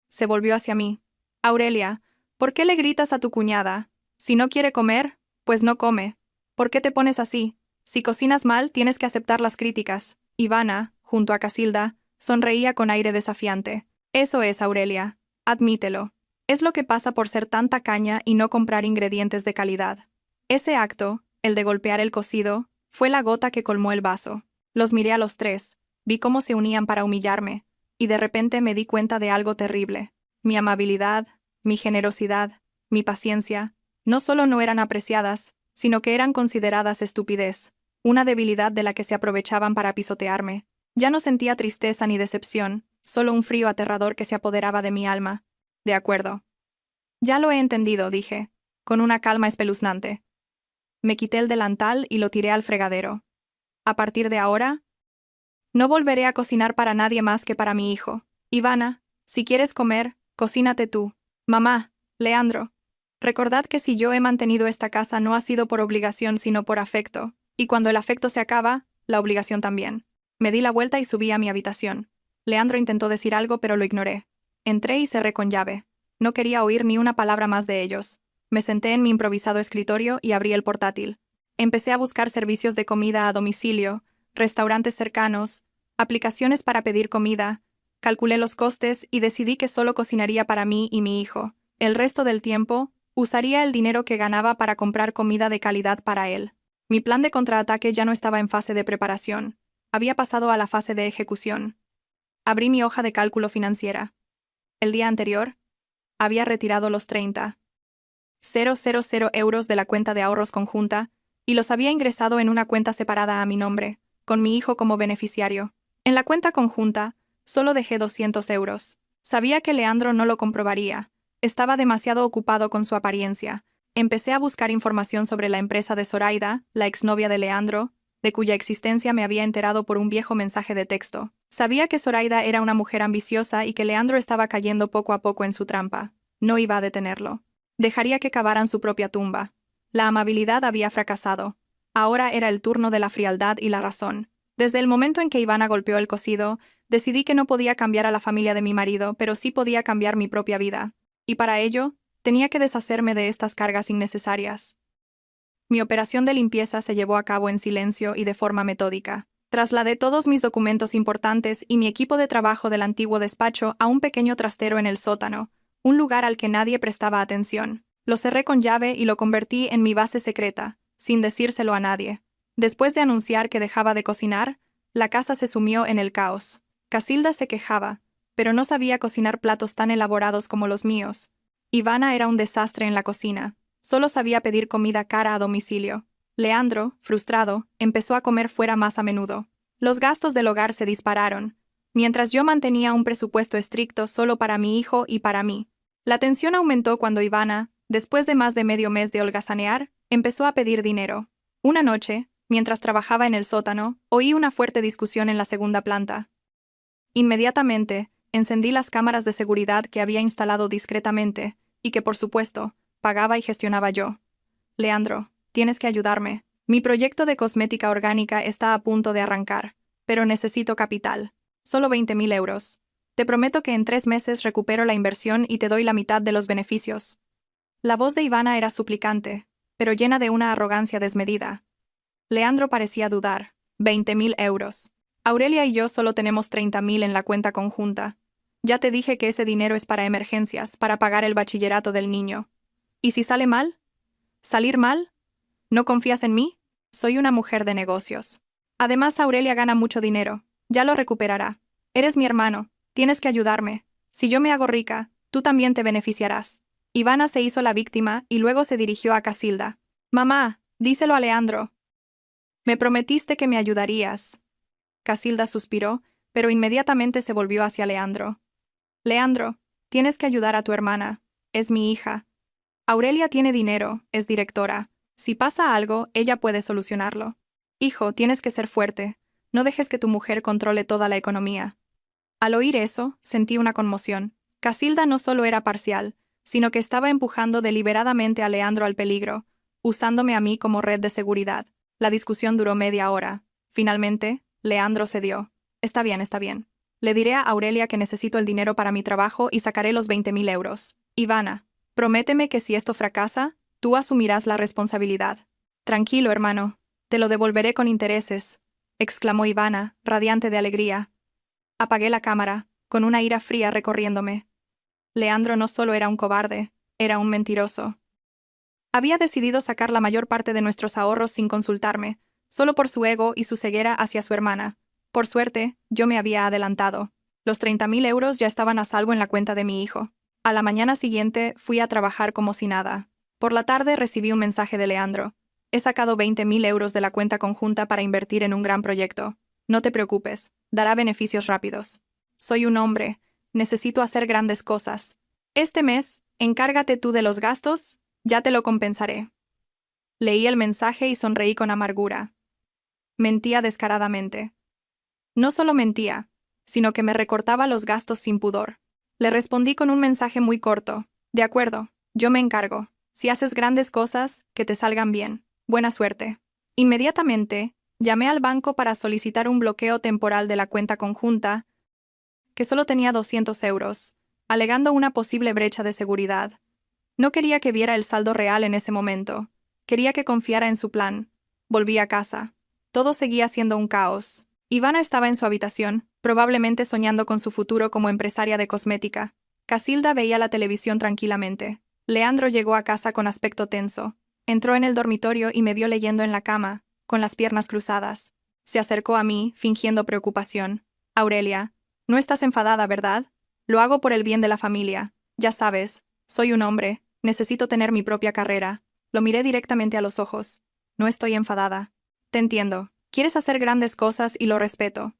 se volvió hacia mí. «Aurelia, ¿por qué le gritas a tu cuñada? Si no quiere comer, pues no come. ¿Por qué te pones así? Si cocinas mal, tienes que aceptar las críticas». Ivana, junto a Casilda, sonreía con aire desafiante. «Eso es, Aurelia. Admítelo. Es lo que pasa por ser tan tacaña y no comprar ingredientes de calidad». Ese acto, el de golpear el cocido, fue la gota que colmó el vaso. Los miré a los tres, vi cómo se unían para humillarme, y de repente me di cuenta de algo terrible. Mi amabilidad, mi generosidad, mi paciencia, no solo no eran apreciadas, sino que eran consideradas estupidez, una debilidad de la que se aprovechaban para pisotearme. Ya no sentía tristeza ni decepción, solo un frío aterrador que se apoderaba de mi alma. «De acuerdo. Ya lo he entendido», dije, con una calma espeluznante. Me quité el delantal y lo tiré al fregadero. A partir de ahora, no volveré a cocinar para nadie más que para mi hijo. «Ivana, si quieres comer, cocínate tú». Mamá, Leandro. Recordad que si yo he mantenido esta casa no ha sido por obligación sino por afecto, y cuando el afecto se acaba, la obligación también. Me di la vuelta y subí a mi habitación. Leandro intentó decir algo pero lo ignoré. Entré y cerré con llave. No quería oír ni una palabra más de ellos. Me senté en mi improvisado escritorio y abrí el portátil. Empecé a buscar servicios de comida a domicilio, restaurantes cercanos, aplicaciones para pedir comida. Calculé los costes y decidí que solo cocinaría para mí y mi hijo. El resto del tiempo, usaría el dinero que ganaba para comprar comida de calidad para él. Mi plan de contraataque ya no estaba en fase de preparación. Había pasado a la fase de ejecución. Abrí mi hoja de cálculo financiera. El día anterior, había retirado los 30,000 euros de la cuenta de ahorros conjunta y los había ingresado en una cuenta separada a mi nombre, con mi hijo como beneficiario. En la cuenta conjunta, solo dejé 200 euros. Sabía que Leandro no lo comprobaría. Estaba demasiado ocupado con su apariencia. Empecé a buscar información sobre la empresa de Zoraida, la exnovia de Leandro, de cuya existencia me había enterado por un viejo mensaje de texto. Sabía que Zoraida era una mujer ambiciosa y que Leandro estaba cayendo poco a poco en su trampa. No iba a detenerlo. Dejaría que cavaran su propia tumba. La amabilidad había fracasado. Ahora era el turno de la frialdad y la razón. Desde el momento en que Ivana golpeó el cocido, decidí que no podía cambiar a la familia de mi marido, pero sí podía cambiar mi propia vida. Y para ello, tenía que deshacerme de estas cargas innecesarias. Mi operación de limpieza se llevó a cabo en silencio y de forma metódica. Trasladé todos mis documentos importantes y mi equipo de trabajo del antiguo despacho a un pequeño trastero en el sótano, un lugar al que nadie prestaba atención. Lo cerré con llave y lo convertí en mi base secreta, sin decírselo a nadie. Después de anunciar que dejaba de cocinar, la casa se sumió en el caos. Casilda se quejaba, pero no sabía cocinar platos tan elaborados como los míos. Ivana era un desastre en la cocina. Solo sabía pedir comida cara a domicilio. Leandro, frustrado, empezó a comer fuera más a menudo. Los gastos del hogar se dispararon, mientras yo mantenía un presupuesto estricto solo para mi hijo y para mí. La tensión aumentó cuando Ivana, después de más de medio mes de holgazanear, empezó a pedir dinero. Una noche, mientras trabajaba en el sótano, oí una fuerte discusión en la segunda planta. Inmediatamente, encendí las cámaras de seguridad que había instalado discretamente, y que, por supuesto, pagaba y gestionaba yo. Leandro, tienes que ayudarme. Mi proyecto de cosmética orgánica está a punto de arrancar, pero necesito capital. Solo 20,000 euros. Te prometo que en 3 meses recupero la inversión y te doy la mitad de los beneficios. La voz de Ivana era suplicante, pero llena de una arrogancia desmedida. Leandro parecía dudar. 20,000 euros. Aurelia y yo solo tenemos 30,000 en la cuenta conjunta. Ya te dije que ese dinero es para emergencias, para pagar el bachillerato del niño. ¿Y si sale mal? ¿Salir mal? ¿No confías en mí? Soy una mujer de negocios. Además, Aurelia gana mucho dinero. Ya lo recuperará. Eres mi hermano. Tienes que ayudarme. Si yo me hago rica, tú también te beneficiarás. Ivana se hizo la víctima y luego se dirigió a Casilda. Mamá, díselo a Leandro. Me prometiste que me ayudarías. Casilda suspiró, pero inmediatamente se volvió hacia Leandro. Leandro, tienes que ayudar a tu hermana. Es mi hija. Aurelia tiene dinero, es directora. Si pasa algo, ella puede solucionarlo. Hijo, tienes que ser fuerte. No dejes que tu mujer controle toda la economía. Al oír eso, sentí una conmoción. Casilda no solo era parcial, sino que estaba empujando deliberadamente a Leandro al peligro, usándome a mí como red de seguridad. La discusión duró media hora. Finalmente, Leandro cedió. Está bien, está bien. Le diré a Aurelia que necesito el dinero para mi trabajo y sacaré los 20,000 euros. Ivana, prométeme que si esto fracasa, tú asumirás la responsabilidad. Tranquilo, hermano. Te lo devolveré con intereses, exclamó Ivana, radiante de alegría. Apagué la cámara, con una ira fría recorriéndome. Leandro no solo era un cobarde, era un mentiroso. Había decidido sacar la mayor parte de nuestros ahorros sin consultarme, solo por su ego y su ceguera hacia su hermana. Por suerte, yo me había adelantado. Los 30,000 euros ya estaban a salvo en la cuenta de mi hijo. A la mañana siguiente fui a trabajar como si nada. Por la tarde recibí un mensaje de Leandro. He sacado 20,000 euros de la cuenta conjunta para invertir en un gran proyecto. No te preocupes, dará beneficios rápidos. Soy un hombre, necesito hacer grandes cosas. Este mes, encárgate tú de los gastos, ya te lo compensaré. Leí el mensaje y sonreí con amargura. Mentía descaradamente. No solo mentía, sino que me recortaba los gastos sin pudor. Le respondí con un mensaje muy corto. De acuerdo, yo me encargo. Si haces grandes cosas, que te salgan bien. Buena suerte. Inmediatamente, llamé al banco para solicitar un bloqueo temporal de la cuenta conjunta, que solo tenía 200 euros, alegando una posible brecha de seguridad. No quería que viera el saldo real en ese momento. Quería que confiara en su plan. Volví a casa. Todo seguía siendo un caos. Ivana estaba en su habitación, probablemente soñando con su futuro como empresaria de cosmética. Casilda veía la televisión tranquilamente. Leandro llegó a casa con aspecto tenso. Entró en el dormitorio y me vio leyendo en la cama, con las piernas cruzadas. Se acercó a mí, fingiendo preocupación. Aurelia, no estás enfadada, ¿verdad? Lo hago por el bien de la familia. Ya sabes, soy un hombre, necesito tener mi propia carrera. Lo miré directamente a los ojos. No estoy enfadada. Te entiendo. Quieres hacer grandes cosas y lo respeto.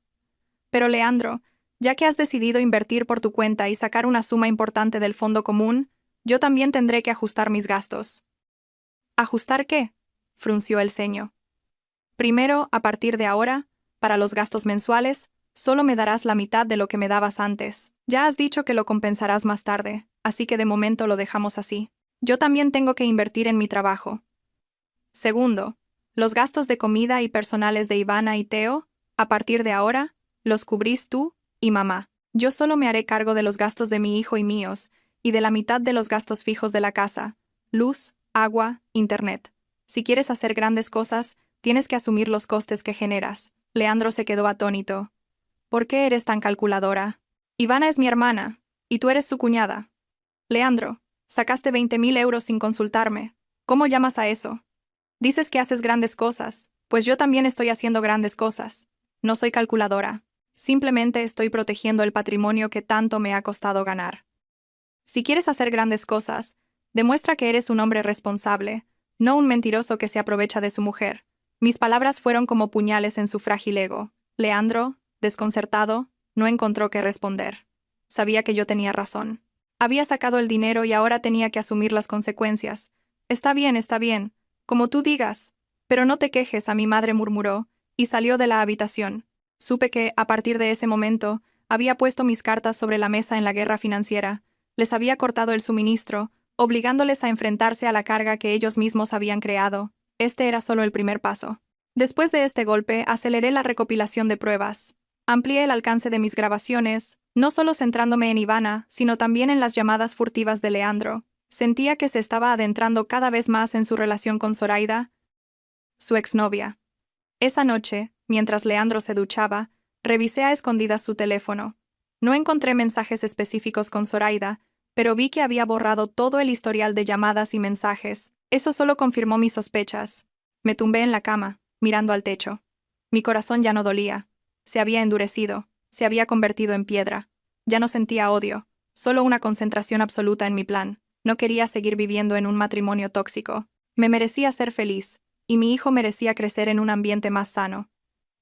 Pero Leandro, ya que has decidido invertir por tu cuenta y sacar una suma importante del fondo común, yo también tendré que ajustar mis gastos. ¿Ajustar qué? Frunció el ceño. Primero, a partir de ahora, para los gastos mensuales, solo me darás la mitad de lo que me dabas antes. Ya has dicho que lo compensarás más tarde, así que de momento lo dejamos así. Yo también tengo que invertir en mi trabajo. Segundo, los gastos de comida y personales de Ivana y Teo, a partir de ahora, los cubrís tú y mamá. Yo solo me haré cargo de los gastos de mi hijo y míos, y de la mitad de los gastos fijos de la casa: luz, agua, internet. Si quieres hacer grandes cosas, tienes que asumir los costes que generas. Leandro se quedó atónito. ¿Por qué eres tan calculadora? Ivana es mi hermana, y tú eres su cuñada. Leandro, sacaste 20.000 euros sin consultarme. ¿Cómo llamas a eso? Dices que haces grandes cosas, pues yo también estoy haciendo grandes cosas. No soy calculadora. Simplemente estoy protegiendo el patrimonio que tanto me ha costado ganar. Si quieres hacer grandes cosas, demuestra que eres un hombre responsable, no un mentiroso que se aprovecha de su mujer. Mis palabras fueron como puñales en su frágil ego. Leandro, desconcertado, no encontró qué responder. Sabía que yo tenía razón. Había sacado el dinero y ahora tenía que asumir las consecuencias. Está bien, como tú digas. Pero no te quejes, a mi madre murmuró, y salió de la habitación. Supe que, a partir de ese momento, había puesto mis cartas sobre la mesa en la guerra financiera. Les había cortado el suministro, obligándoles a enfrentarse a la carga que ellos mismos habían creado. Este era solo el primer paso. Después de este golpe, aceleré la recopilación de pruebas. Amplié el alcance de mis grabaciones, no solo centrándome en Ivana, sino también en las llamadas furtivas de Leandro. Sentía que se estaba adentrando cada vez más en su relación con Zoraida, su exnovia. Esa noche, mientras Leandro se duchaba, revisé a escondidas su teléfono. No encontré mensajes específicos con Zoraida, pero vi que había borrado todo el historial de llamadas y mensajes. Eso solo confirmó mis sospechas. Me tumbé en la cama, mirando al techo. Mi corazón ya no dolía. Se había endurecido, se había convertido en piedra. Ya no sentía odio, solo una concentración absoluta en mi plan. No quería seguir viviendo en un matrimonio tóxico. Me merecía ser feliz, y mi hijo merecía crecer en un ambiente más sano.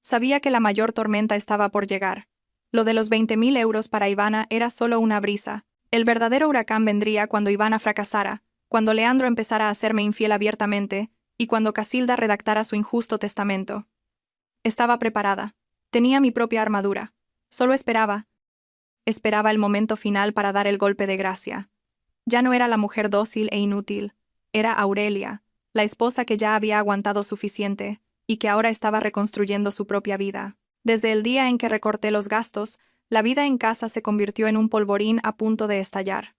Sabía que la mayor tormenta estaba por llegar. Lo de los 20.000 euros para Ivana era solo una brisa. El verdadero huracán vendría cuando Ivana fracasara, cuando Leandro empezara a hacerme infiel abiertamente, y cuando Casilda redactara su injusto testamento. Estaba preparada. Tenía mi propia armadura. Solo esperaba. Esperaba el momento final para dar el golpe de gracia. Ya no era la mujer dócil e inútil. Era Aurelia, la esposa que ya había aguantado suficiente, y que ahora estaba reconstruyendo su propia vida. Desde el día en que recorté los gastos, la vida en casa se convirtió en un polvorín a punto de estallar.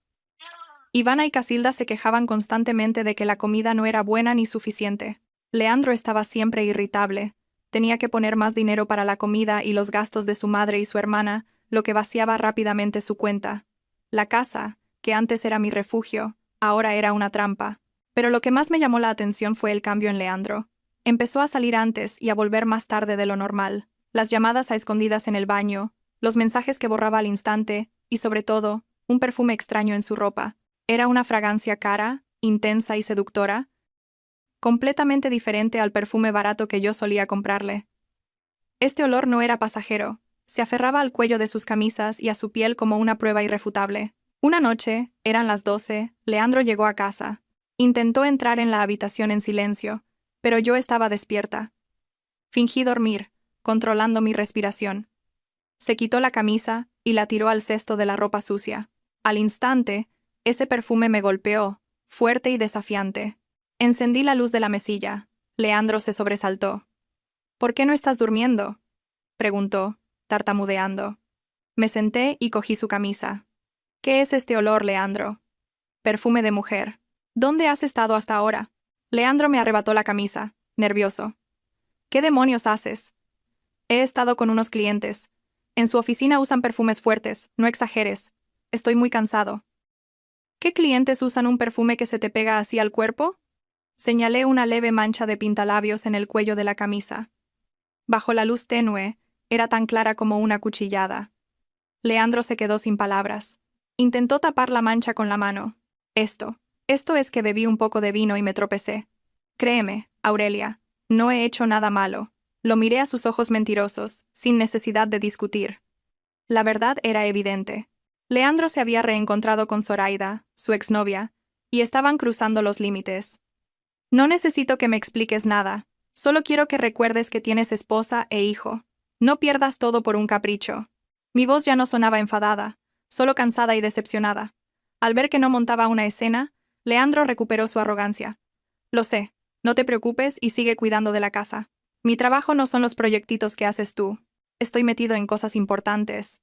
Ivana y Casilda se quejaban constantemente de que la comida no era buena ni suficiente. Leandro estaba siempre irritable. Tenía que poner más dinero para la comida y los gastos de su madre y su hermana, lo que vaciaba rápidamente su cuenta. La casa, que antes era mi refugio, ahora era una trampa. Pero lo que más me llamó la atención fue el cambio en Leandro. Empezó a salir antes y a volver más tarde de lo normal. Las llamadas a escondidas en el baño, los mensajes que borraba al instante, y sobre todo, un perfume extraño en su ropa. Era una fragancia cara, intensa y seductora, completamente diferente al perfume barato que yo solía comprarle. Este olor no era pasajero, se aferraba al cuello de sus camisas y a su piel como una prueba irrefutable. Una noche, eran las 12, Leandro llegó a casa. Intentó entrar en la habitación en silencio, pero yo estaba despierta. Fingí dormir, controlando mi respiración. Se quitó la camisa y la tiró al cesto de la ropa sucia. Al instante, Ese perfume me golpeó, fuerte y desafiante. Encendí la luz de la mesilla. Leandro se sobresaltó. ¿Por qué no estás durmiendo?, preguntó, tartamudeando. Me senté y cogí su camisa. ¿Qué es este olor, Leandro? Perfume de mujer. ¿Dónde has estado hasta ahora? Leandro me arrebató la camisa, nervioso. ¿Qué demonios haces? He estado con unos clientes. En su oficina usan perfumes fuertes, no exageres. Estoy muy cansado. ¿Qué clientes usan un perfume que se te pega así al cuerpo? Señalé una leve mancha de pintalabios en el cuello de la camisa. Bajo la luz tenue, era tan clara como una cuchillada. Leandro se quedó sin palabras. Intentó tapar la mancha con la mano. Esto es que bebí un poco de vino y me tropecé. Créeme, Aurelia, no he hecho nada malo. Lo miré a sus ojos mentirosos, sin necesidad de discutir. La verdad era evidente. Leandro se había reencontrado con Zoraida, su exnovia, y estaban cruzando los límites. No necesito que me expliques nada. Solo quiero que recuerdes que tienes esposa e hijo. No pierdas todo por un capricho. Mi voz ya no sonaba enfadada, solo cansada y decepcionada. Al ver que no montaba una escena, Leandro recuperó su arrogancia. Lo sé, no te preocupes y sigue cuidando de la casa. Mi trabajo no son los proyectitos que haces tú. Estoy metido en cosas importantes.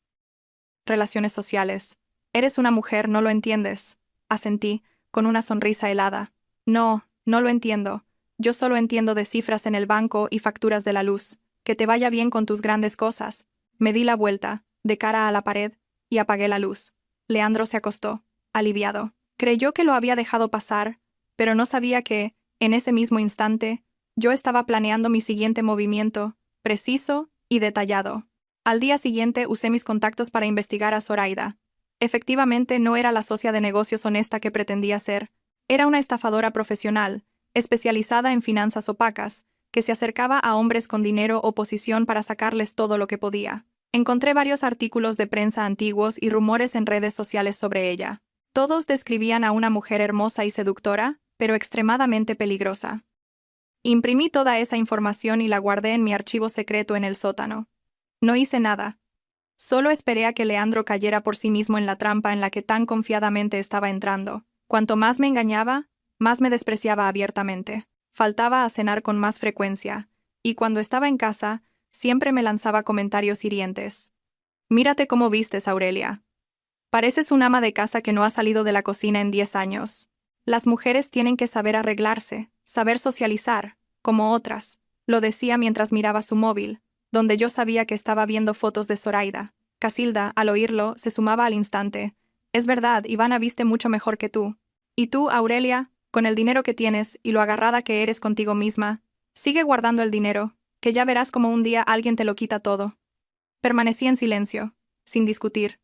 Relaciones sociales. Eres una mujer, no lo entiendes. Asentí, con una sonrisa helada. No lo entiendo. Yo solo entiendo de cifras en el banco y facturas de la luz. Que te vaya bien con tus grandes cosas. Me di la vuelta, de cara a la pared, y apagué la luz. Leandro se acostó, aliviado. Creyó que lo había dejado pasar, pero no sabía que, en ese mismo instante, yo estaba planeando mi siguiente movimiento, preciso y detallado. Al día siguiente usé mis contactos para investigar a Zoraida. Efectivamente no era la socia de negocios honesta que pretendía ser. Era una estafadora profesional, especializada en finanzas opacas, que se acercaba a hombres con dinero o posición para sacarles todo lo que podía. Encontré varios artículos de prensa antiguos y rumores en redes sociales sobre ella. Todos describían a una mujer hermosa y seductora, pero extremadamente peligrosa. Imprimí toda esa información y la guardé en mi archivo secreto en el sótano. No hice nada. Solo esperé a que Leandro cayera por sí mismo en la trampa en la que tan confiadamente estaba entrando. Cuanto más me engañaba, más me despreciaba abiertamente. Faltaba a cenar con más frecuencia, y cuando estaba en casa, siempre me lanzaba comentarios hirientes. Mírate cómo vistes, Aurelia. Pareces un ama de casa que no ha salido de la cocina en 10 años. Las mujeres tienen que saber arreglarse, saber socializar, como otras, lo decía mientras miraba su móvil, donde yo sabía que estaba viendo fotos de Zoraida. Casilda, al oírlo, se sumaba al instante. Es verdad, Ivana viste mucho mejor que tú. Y tú, Aurelia, con el dinero que tienes y lo agarrada que eres contigo misma, sigue guardando el dinero, que ya verás como un día alguien te lo quita todo. Permanecí en silencio, sin discutir.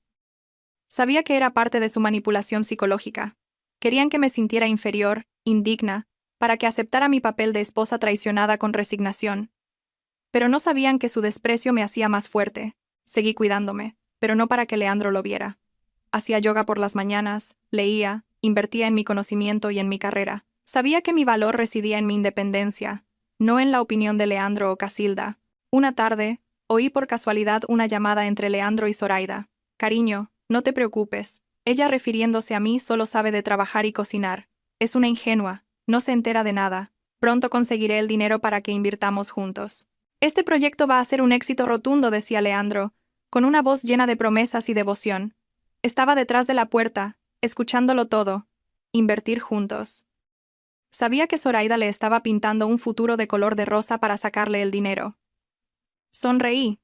Sabía que era parte de su manipulación psicológica. Querían que me sintiera inferior, indigna, para que aceptara mi papel de esposa traicionada con resignación. Pero no sabían que su desprecio me hacía más fuerte. Seguí cuidándome, pero no para que Leandro lo viera. Hacía yoga por las mañanas, leía, invertía en mi conocimiento y en mi carrera. Sabía que mi valor residía en mi independencia, no en la opinión de Leandro o Casilda. Una tarde, oí por casualidad una llamada entre Leandro y Zoraida. Cariño, no te preocupes. Ella, refiriéndose a mí, solo sabe de trabajar y cocinar. Es una ingenua, no se entera de nada. Pronto conseguiré el dinero para que invirtamos juntos. Este proyecto va a ser un éxito rotundo, decía Leandro, con una voz llena de promesas y devoción. Estaba detrás de la puerta, escuchándolo todo. Invertir juntos. Sabía que Zoraida le estaba pintando un futuro de color de rosa para sacarle el dinero. Sonreí.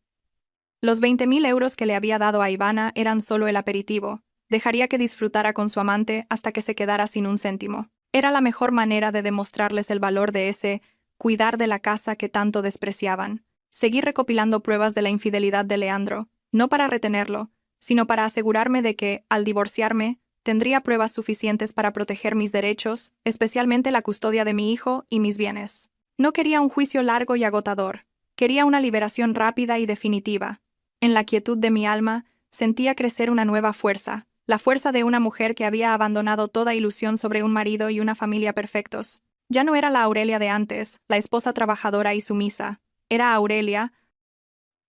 Los 20.000 euros que le había dado a Ivana eran solo el aperitivo. Dejaría que disfrutara con su amante hasta que se quedara sin un céntimo. Era la mejor manera de demostrarles el valor de ese cuidar de la casa que tanto despreciaban. Seguí recopilando pruebas de la infidelidad de Leandro, no para retenerlo, sino para asegurarme de que, al divorciarme, tendría pruebas suficientes para proteger mis derechos, especialmente la custodia de mi hijo y mis bienes. No quería un juicio largo y agotador. Quería una liberación rápida y definitiva. En la quietud de mi alma, sentía crecer una nueva fuerza, la fuerza de una mujer que había abandonado toda ilusión sobre un marido y una familia perfectos. Ya no era la Aurelia de antes, la esposa trabajadora y sumisa. Era Aurelia,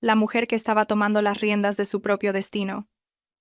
la mujer que estaba tomando las riendas de su propio destino.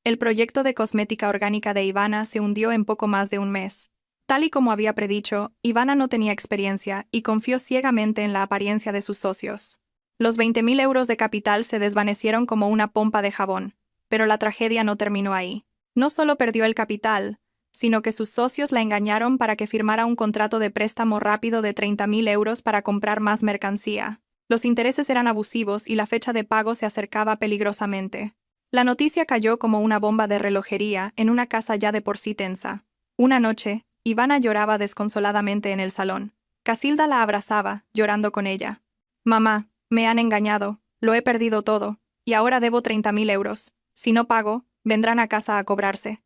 El proyecto de cosmética orgánica de Ivana se hundió en poco más de un mes. Tal y como había predicho, Ivana no tenía experiencia y confió ciegamente en la apariencia de sus socios. Los 20.000 euros de capital se desvanecieron como una pompa de jabón, pero la tragedia no terminó ahí. No solo perdió el capital, sino que sus socios la engañaron para que firmara un contrato de préstamo rápido de 30.000 euros para comprar más mercancía. Los intereses eran abusivos y la fecha de pago se acercaba peligrosamente. La noticia cayó como una bomba de relojería en una casa ya de por sí tensa. Una noche, Ivana lloraba desconsoladamente en el salón. Casilda la abrazaba, llorando con ella. «Mamá, me han engañado, lo he perdido todo, y ahora debo 30.000 euros. Si no pago, vendrán a casa a cobrarse».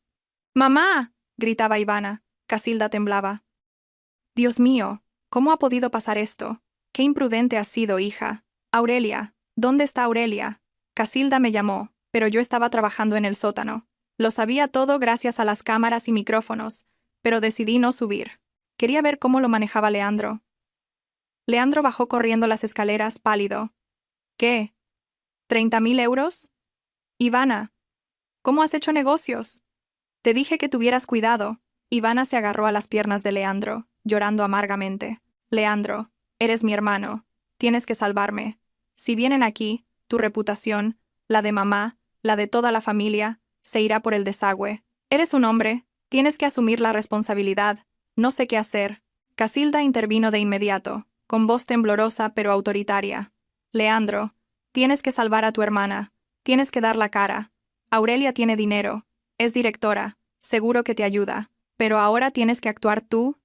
«¡Mamá!», gritaba Ivana. Casilda temblaba. «Dios mío, ¿cómo ha podido pasar esto? Qué imprudente has sido, hija. Aurelia, ¿dónde está Aurelia?». Casilda me llamó, pero yo estaba trabajando en el sótano. Lo sabía todo gracias a las cámaras y micrófonos, pero decidí no subir. Quería ver cómo lo manejaba Leandro. Leandro bajó corriendo las escaleras, pálido. «¿Qué? ¿30.000 euros? Ivana, ¿cómo has hecho negocios? Te dije que tuvieras cuidado». Ivana se agarró a las piernas de Leandro, llorando amargamente. «Leandro, eres mi hermano. Tienes que salvarme. Si vienen aquí, tu reputación, la de mamá, la de toda la familia, se irá por el desagüe. Eres un hombre, tienes que asumir la responsabilidad. No sé qué hacer». Casilda intervino de inmediato, con voz temblorosa pero autoritaria. «Leandro, tienes que salvar a tu hermana. Tienes que dar la cara. Aurelia tiene dinero. Es directora. Seguro que te ayuda. Pero ahora tienes que actuar tú.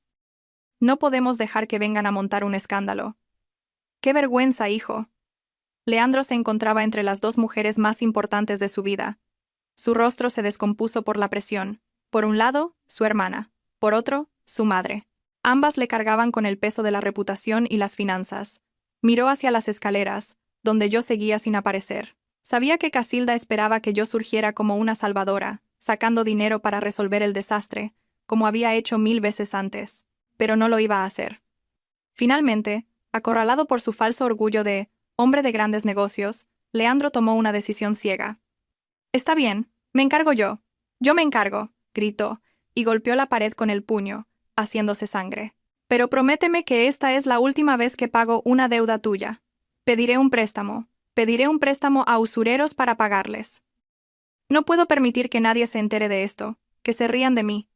No podemos dejar que vengan a montar un escándalo». «¡Qué vergüenza, hijo!». Leandro se encontraba entre las dos mujeres más importantes de su vida. Su rostro se descompuso por la presión. Por un lado, su hermana. Por otro, su madre. Ambas le cargaban con el peso de la reputación y las finanzas. Miró hacia las escaleras, donde yo seguía sin aparecer. Sabía que Casilda esperaba que yo surgiera como una salvadora, sacando dinero para resolver el desastre, como había hecho 1000 veces antes. Pero no lo iba a hacer. Finalmente, acorralado por su falso orgullo de hombre de grandes negocios, Leandro tomó una decisión ciega. «Está bien, me encargo yo. Yo me encargo», gritó, y golpeó la pared con el puño, haciéndose sangre. «Pero prométeme que esta es la última vez que pago una deuda tuya. Pediré un préstamo a usureros para pagarles. No puedo permitir que nadie se entere de esto, que se rían de mí».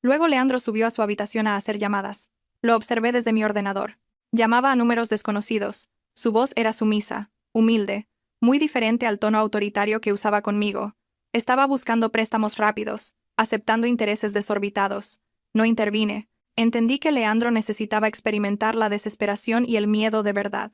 Luego Leandro subió a su habitación a hacer llamadas. Lo observé desde mi ordenador. Llamaba a números desconocidos. Su voz era sumisa, humilde, muy diferente al tono autoritario que usaba conmigo. Estaba buscando préstamos rápidos, aceptando intereses desorbitados. No intervine. Entendí que Leandro necesitaba experimentar la desesperación y el miedo de verdad.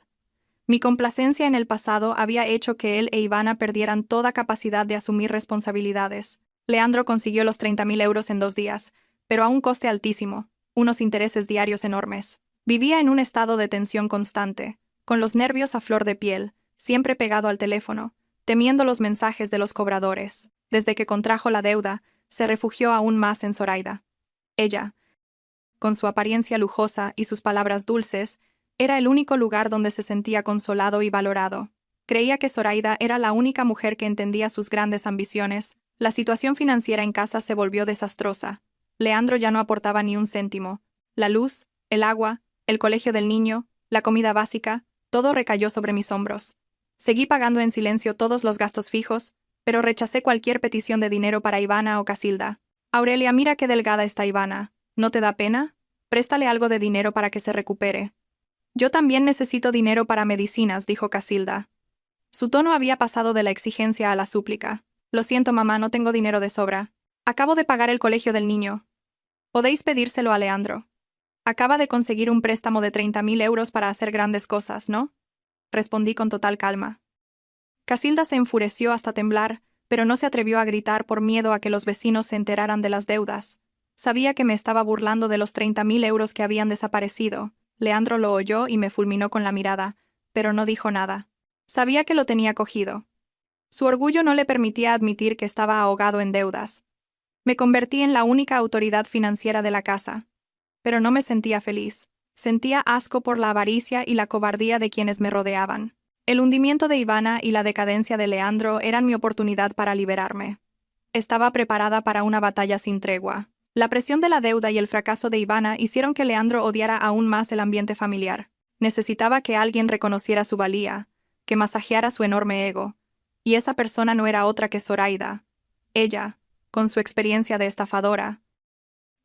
Mi complacencia en el pasado había hecho que él e Ivana perdieran toda capacidad de asumir responsabilidades. Leandro consiguió los 30.000 euros en 2 días, pero a un coste altísimo, unos intereses diarios enormes. Vivía en un estado de tensión constante, con los nervios a flor de piel, siempre pegado al teléfono, temiendo los mensajes de los cobradores. Desde que contrajo la deuda, se refugió aún más en Zoraida. Ella, con su apariencia lujosa y sus palabras dulces, era el único lugar donde se sentía consolado y valorado. Creía que Zoraida era la única mujer que entendía sus grandes ambiciones. La situación financiera en casa se volvió desastrosa. Leandro ya no aportaba ni un céntimo. La luz, el agua, el colegio del niño, la comida básica, todo recayó sobre mis hombros. Seguí pagando en silencio todos los gastos fijos, pero rechacé cualquier petición de dinero para Ivana o Casilda. «Aurelia, mira qué delgada está Ivana. ¿No te da pena? Préstale algo de dinero para que se recupere». «Yo también necesito dinero para medicinas», dijo Casilda. Su tono había pasado de la exigencia a la súplica. «Lo siento, mamá, no tengo dinero de sobra. Acabo de pagar el colegio del niño. Podéis pedírselo a Leandro. Acaba de conseguir un préstamo de 30.000 euros para hacer grandes cosas, ¿no?», respondí con total calma. Casilda se enfureció hasta temblar, pero no se atrevió a gritar por miedo a que los vecinos se enteraran de las deudas. Sabía que me estaba burlando de los 30.000 euros que habían desaparecido. Leandro lo oyó y me fulminó con la mirada, pero no dijo nada. Sabía que lo tenía cogido. Su orgullo no le permitía admitir que estaba ahogado en deudas. Me convertí en la única autoridad financiera de la casa. Pero no me sentía feliz. Sentía asco por la avaricia y la cobardía de quienes me rodeaban. El hundimiento de Ivana y la decadencia de Leandro eran mi oportunidad para liberarme. Estaba preparada para una batalla sin tregua. La presión de la deuda y el fracaso de Ivana hicieron que Leandro odiara aún más el ambiente familiar. Necesitaba que alguien reconociera su valía, que masajeara su enorme ego. Y esa persona no era otra que Zoraida. Ella, con su experiencia de estafadora,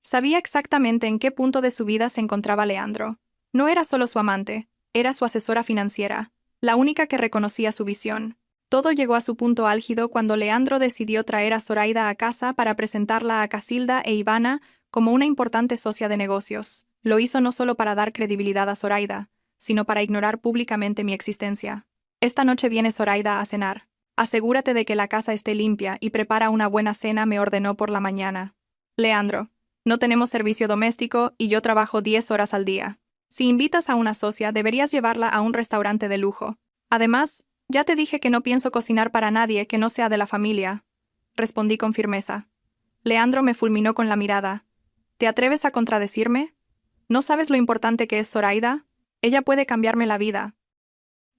sabía exactamente en qué punto de su vida se encontraba Leandro. No era solo su amante, era su asesora financiera, la única que reconocía su visión. Todo llegó a su punto álgido cuando Leandro decidió traer a Zoraida a casa para presentarla a Casilda e Ivana como una importante socia de negocios. Lo hizo no solo para dar credibilidad a Zoraida, sino para ignorar públicamente mi existencia. Esta noche viene Zoraida a cenar. Asegúrate de que la casa esté limpia y prepara una buena cena, me ordenó por la mañana. Leandro, no tenemos servicio doméstico y yo trabajo 10 horas al día. Si invitas a una socia, deberías llevarla a un restaurante de lujo. Además, ya te dije que no pienso cocinar para nadie que no sea de la familia. Respondí con firmeza. Leandro me fulminó con la mirada. ¿Te atreves a contradecirme? ¿No sabes lo importante que es Zoraida? Ella puede cambiarme la vida.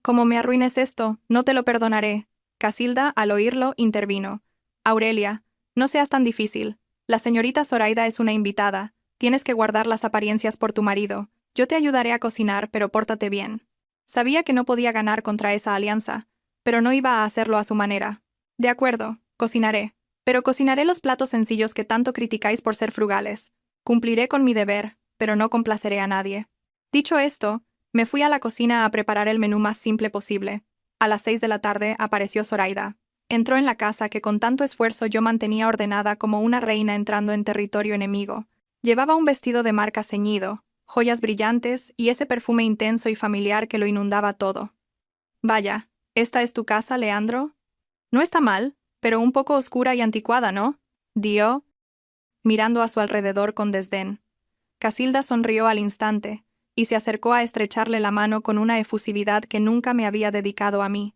Como me arruines esto, no te lo perdonaré. Casilda, al oírlo, intervino. Aurelia, no seas tan difícil. La señorita Zoraida es una invitada. Tienes que guardar las apariencias por tu marido. Yo te ayudaré a cocinar, pero pórtate bien. Sabía que no podía ganar contra esa alianza, pero no iba a hacerlo a su manera. De acuerdo, cocinaré. Pero cocinaré los platos sencillos que tanto criticáis por ser frugales. Cumpliré con mi deber, pero no complaceré a nadie. Dicho esto, me fui a la cocina a preparar el menú más simple posible. A las 6 de la tarde apareció Zoraida. Entró en la casa que con tanto esfuerzo yo mantenía ordenada como una reina entrando en territorio enemigo. Llevaba un vestido de marca ceñido, joyas brillantes y ese perfume intenso y familiar que lo inundaba todo. Vaya, ¿esta es tu casa, Leandro? No está mal, pero un poco oscura y anticuada, ¿no? Dio, mirando a su alrededor con desdén. Casilda sonrió al instante y se acercó a estrecharle la mano con una efusividad que nunca me había dedicado a mí.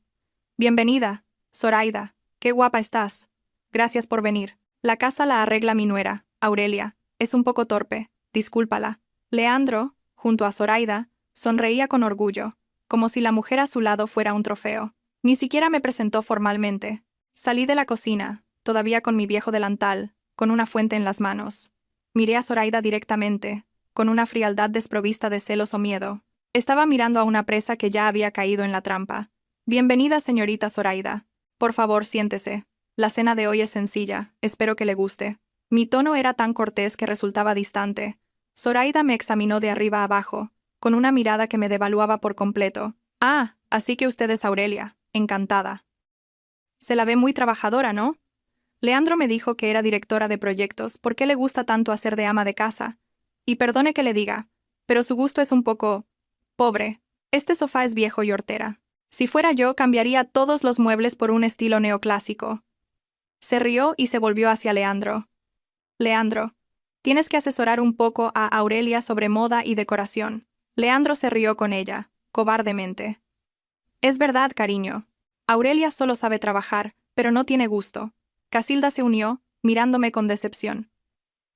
Bienvenida, Zoraida, qué guapa estás. Gracias por venir. La casa la arregla mi nuera, Aurelia. Es un poco torpe, discúlpala. Leandro, junto a Zoraida, sonreía con orgullo, como si la mujer a su lado fuera un trofeo. Ni siquiera me presentó formalmente. Salí de la cocina, todavía con mi viejo delantal, con una fuente en las manos. Miré a Zoraida directamente, con una frialdad desprovista de celos o miedo. Estaba mirando a una presa que ya había caído en la trampa. Bienvenida, señorita Zoraida. Por favor, siéntese. La cena de hoy es sencilla, espero que le guste. Mi tono era tan cortés que resultaba distante. Zoraida me examinó de arriba a abajo, con una mirada que me devaluaba por completo. Ah, así que usted es Aurelia. Encantada. Se la ve muy trabajadora, ¿no? Leandro me dijo que era directora de proyectos. ¿Por qué le gusta tanto hacer de ama de casa? Y perdone que le diga, pero su gusto es un poco pobre. Este sofá es viejo y hortera. Si fuera yo, cambiaría todos los muebles por un estilo neoclásico. Se rió y se volvió hacia Leandro. Leandro, tienes que asesorar un poco a Aurelia sobre moda y decoración. Leandro se rió con ella, cobardemente. Es verdad, cariño. Aurelia solo sabe trabajar, pero no tiene gusto. Casilda se unió, mirándome con decepción.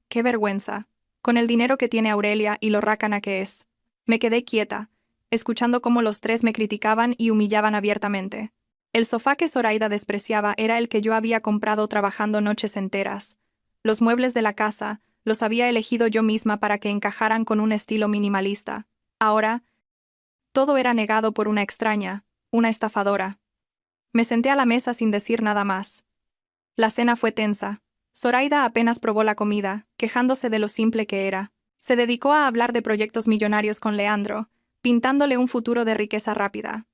¡Qué vergüenza! Con el dinero que tiene Aurelia y lo rácana que es. Me quedé quieta, escuchando cómo los tres me criticaban y humillaban abiertamente. El sofá que Zoraida despreciaba era el que yo había comprado trabajando noches enteras. Los muebles de la casa los había elegido yo misma para que encajaran con un estilo minimalista. Ahora, todo era negado por una extraña, una estafadora. Me senté a la mesa sin decir nada más. La cena fue tensa. Zoraida apenas probó la comida, quejándose de lo simple que era. Se dedicó a hablar de proyectos millonarios con Leandro, pintándole un futuro de riqueza rápida.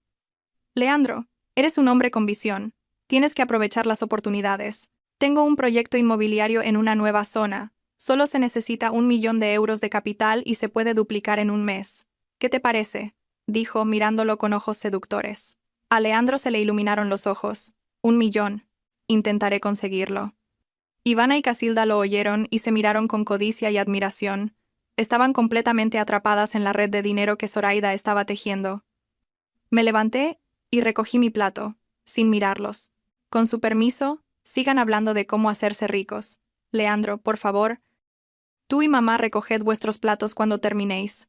Leandro, eres un hombre con visión. Tienes que aprovechar las oportunidades. Tengo un proyecto inmobiliario en una nueva zona. Solo se necesita 1 millón de euros de capital y se puede duplicar en un mes. ¿Qué te parece?, dijo, mirándolo con ojos seductores. A Leandro se le iluminaron los ojos. 1 millón. Intentaré conseguirlo. Ivana y Casilda lo oyeron y se miraron con codicia y admiración. Estaban completamente atrapadas en la red de dinero que Zoraida estaba tejiendo. Me levanté y recogí mi plato, sin mirarlos. Con su permiso, sigan hablando de cómo hacerse ricos. Leandro, por favor, tú y mamá recoged vuestros platos cuando terminéis.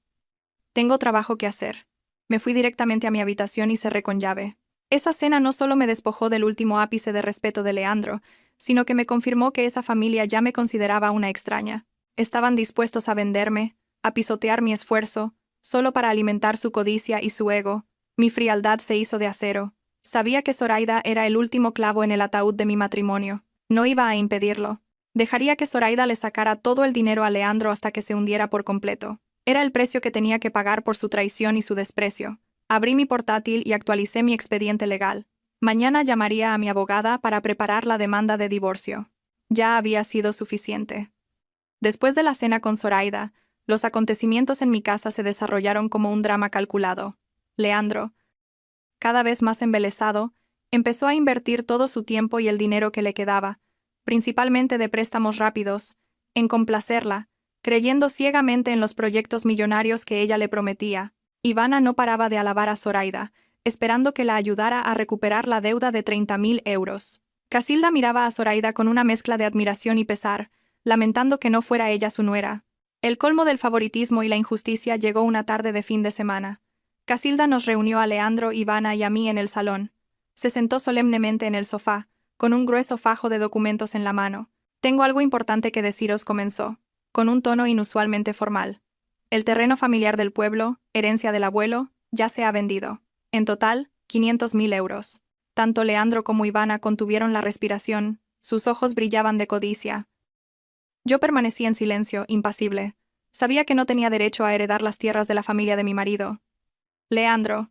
Tengo trabajo que hacer. Me fui directamente a mi habitación y cerré con llave. Esa cena no solo me despojó del último ápice de respeto de Leandro, sino que me confirmó que esa familia ya me consideraba una extraña. Estaban dispuestos a venderme, a pisotear mi esfuerzo, solo para alimentar su codicia y su ego. Mi frialdad se hizo de acero. Sabía que Zoraida era el último clavo en el ataúd de mi matrimonio. No iba a impedirlo. Dejaría que Zoraida le sacara todo el dinero a Leandro hasta que se hundiera por completo. Era el precio que tenía que pagar por su traición y su desprecio. Abrí mi portátil y actualicé mi expediente legal. Mañana llamaría a mi abogada para preparar la demanda de divorcio. Ya había sido suficiente. Después de la cena con Zoraida, los acontecimientos en mi casa se desarrollaron como un drama calculado. Leandro, cada vez más embelesado, empezó a invertir todo su tiempo y el dinero que le quedaba, principalmente de préstamos rápidos, en complacerla, creyendo ciegamente en los proyectos millonarios que ella le prometía. Ivana no paraba de alabar a Zoraida, esperando que la ayudara a recuperar la deuda de 30.000 euros. Casilda miraba a Zoraida con una mezcla de admiración y pesar, lamentando que no fuera ella su nuera. El colmo del favoritismo y la injusticia llegó una tarde de fin de semana. Casilda nos reunió a Leandro, Ivana y a mí en el salón. Se sentó solemnemente en el sofá, con un grueso fajo de documentos en la mano. «Tengo algo importante que deciros», comenzó, con un tono inusualmente formal. «El terreno familiar del pueblo, herencia del abuelo, ya se ha vendido. En total, 500.000 euros». Tanto Leandro como Ivana contuvieron la respiración, sus ojos brillaban de codicia. Yo permanecí en silencio, impasible. Sabía que no tenía derecho a heredar las tierras de la familia de mi marido. «Leandro»,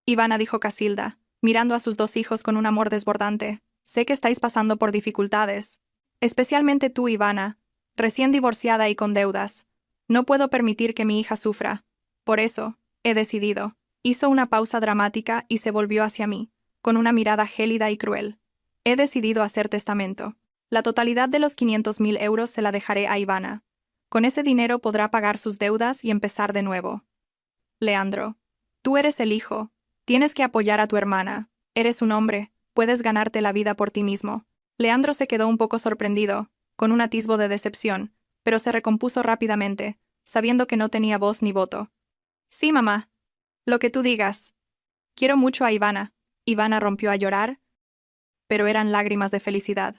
Ivana dijo Casilda, mirando a sus dos hijos con un amor desbordante, «sé que estáis pasando por dificultades. Especialmente tú, Ivana, recién divorciada y con deudas. No puedo permitir que mi hija sufra. Por eso, he decidido». Hizo una pausa dramática y se volvió hacia mí, con una mirada gélida y cruel. «He decidido hacer testamento. La totalidad de los 500.000 euros se la dejaré a Ivana. Con ese dinero podrá pagar sus deudas y empezar de nuevo. Leandro, tú eres el hijo. Tienes que apoyar a tu hermana. Eres un hombre, puedes ganarte la vida por ti mismo». Leandro se quedó un poco sorprendido, con un atisbo de decepción, pero se recompuso rápidamente, sabiendo que no tenía voz ni voto. «Sí, mamá. Lo que tú digas. Quiero mucho a Ivana». Ivana rompió a llorar, pero eran lágrimas de felicidad.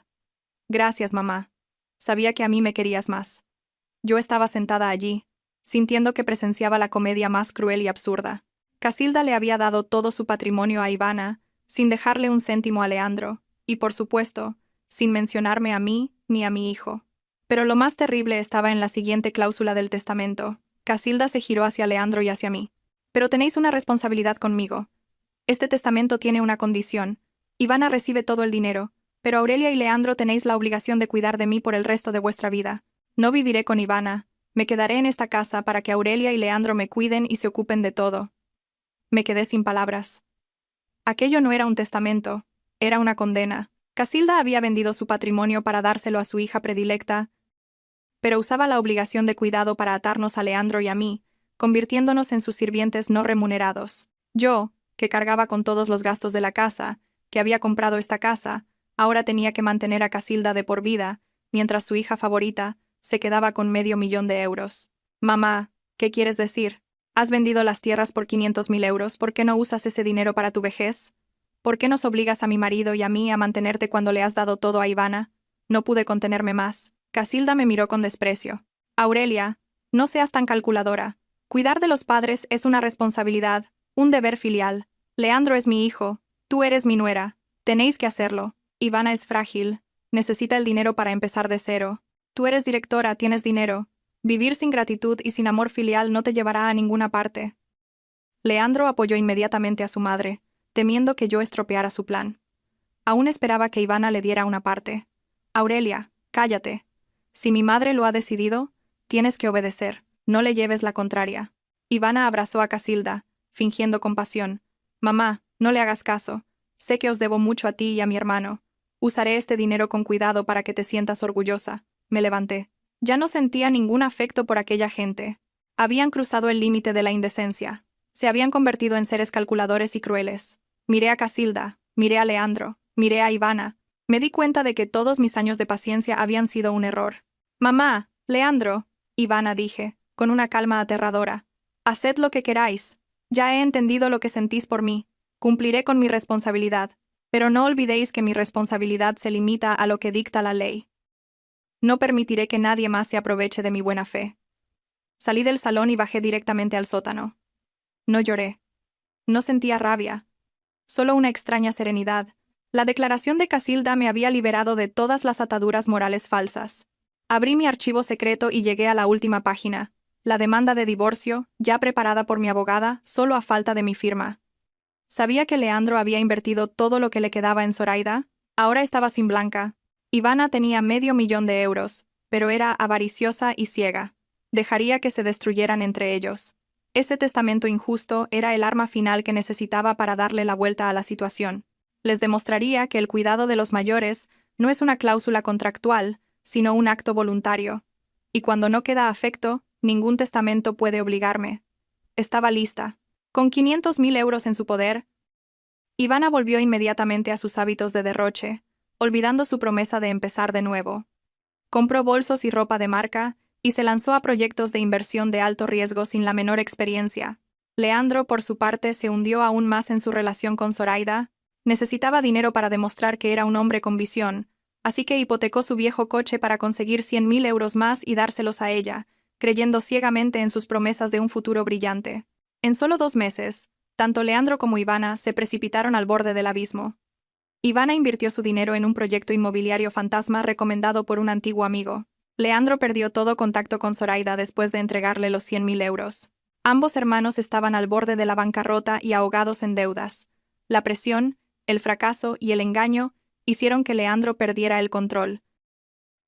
«Gracias, mamá. Sabía que a mí me querías más». Yo estaba sentada allí, sintiendo que presenciaba la comedia más cruel y absurda. Casilda le había dado todo su patrimonio a Ivana, sin dejarle un céntimo a Leandro, y por supuesto, sin mencionarme a mí ni a mi hijo. Pero lo más terrible estaba en la siguiente cláusula del testamento. Casilda se giró hacia Leandro y hacia mí. «Pero tenéis una responsabilidad conmigo. Este testamento tiene una condición. Ivana recibe todo el dinero, pero Aurelia y Leandro tenéis la obligación de cuidar de mí por el resto de vuestra vida. No viviré con Ivana. Me quedaré en esta casa para que Aurelia y Leandro me cuiden y se ocupen de todo». Me quedé sin palabras. Aquello no era un testamento, era una condena. Casilda había vendido su patrimonio para dárselo a su hija predilecta, pero usaba la obligación de cuidado para atarnos a Leandro y a mí, convirtiéndonos en sus sirvientes no remunerados. Yo, que cargaba con todos los gastos de la casa, que había comprado esta casa, ahora tenía que mantener a Casilda de por vida, mientras su hija favorita se quedaba con 500.000 euros. «Mamá, ¿qué quieres decir? ¿Has vendido las tierras por 500.000 euros? ¿Por qué no usas ese dinero para tu vejez? ¿Por qué nos obligas a mi marido y a mí a mantenerte cuando le has dado todo a Ivana?» No pude contenerme más. Casilda me miró con desprecio. «Aurelia, no seas tan calculadora. Cuidar de los padres es una responsabilidad, un deber filial. Leandro es mi hijo, tú eres mi nuera. Tenéis que hacerlo. Ivana es frágil, necesita el dinero para empezar de cero. Tú eres directora, tienes dinero. Vivir sin gratitud y sin amor filial no te llevará a ninguna parte». Leandro apoyó inmediatamente a su madre, temiendo que yo estropeara su plan. Aún esperaba que Ivana le diera una parte. «Aurelia, cállate. Si mi madre lo ha decidido, tienes que obedecer. No le lleves la contraria». Ivana abrazó a Casilda, fingiendo compasión. «Mamá, no le hagas caso. Sé que os debo mucho a ti y a mi hermano. Usaré este dinero con cuidado para que te sientas orgullosa». Me levanté. Ya no sentía ningún afecto por aquella gente. Habían cruzado el límite de la indecencia. Se habían convertido en seres calculadores y crueles. Miré a Casilda, miré a Leandro, miré a Ivana. Me di cuenta de que todos mis años de paciencia habían sido un error. «Mamá, Leandro», Ivana dije, con una calma aterradora. «Haced lo que queráis. Ya he entendido lo que sentís por mí. Cumpliré con mi responsabilidad. Pero no olvidéis que mi responsabilidad se limita a lo que dicta la ley. No permitiré que nadie más se aproveche de mi buena fe. Salí del salón y bajé directamente al sótano. No lloré. No sentía rabia. Solo una extraña serenidad. La declaración de Casilda me había liberado de todas las ataduras morales falsas. Abrí mi archivo secreto y llegué a la última página. La demanda de divorcio, ya preparada por mi abogada, solo a falta de mi firma. Sabía que Leandro había invertido todo lo que le quedaba en Zoraida. Ahora estaba sin Blanca. Ivana tenía $500,000, pero era avariciosa y ciega. Dejaría que se destruyeran entre ellos. Ese testamento injusto era el arma final que necesitaba para darle la vuelta a la situación. Les demostraría que el cuidado de los mayores no es una cláusula contractual, sino un acto voluntario. Y cuando no queda afecto, ningún testamento puede obligarme. Estaba lista. Con €500,000 en su poder, Ivana volvió inmediatamente a sus hábitos de derroche, olvidando su promesa de empezar de nuevo. Compró bolsos y ropa de marca, y se lanzó a proyectos de inversión de alto riesgo sin la menor experiencia. Leandro, por su parte, se hundió aún más en su relación con Zoraida. Necesitaba dinero para demostrar que era un hombre con visión, así que hipotecó su viejo coche para conseguir €100,000 más y dárselos a ella, creyendo ciegamente en sus promesas de un futuro brillante. En solo 2 meses, tanto Leandro como Ivana se precipitaron al borde del abismo. Ivana invirtió su dinero en un proyecto inmobiliario fantasma recomendado por un antiguo amigo. Leandro perdió todo contacto con Zoraida después de entregarle los €100,000. Ambos hermanos estaban al borde de la bancarrota y ahogados en deudas. La presión, el fracaso y el engaño hicieron que Leandro perdiera el control.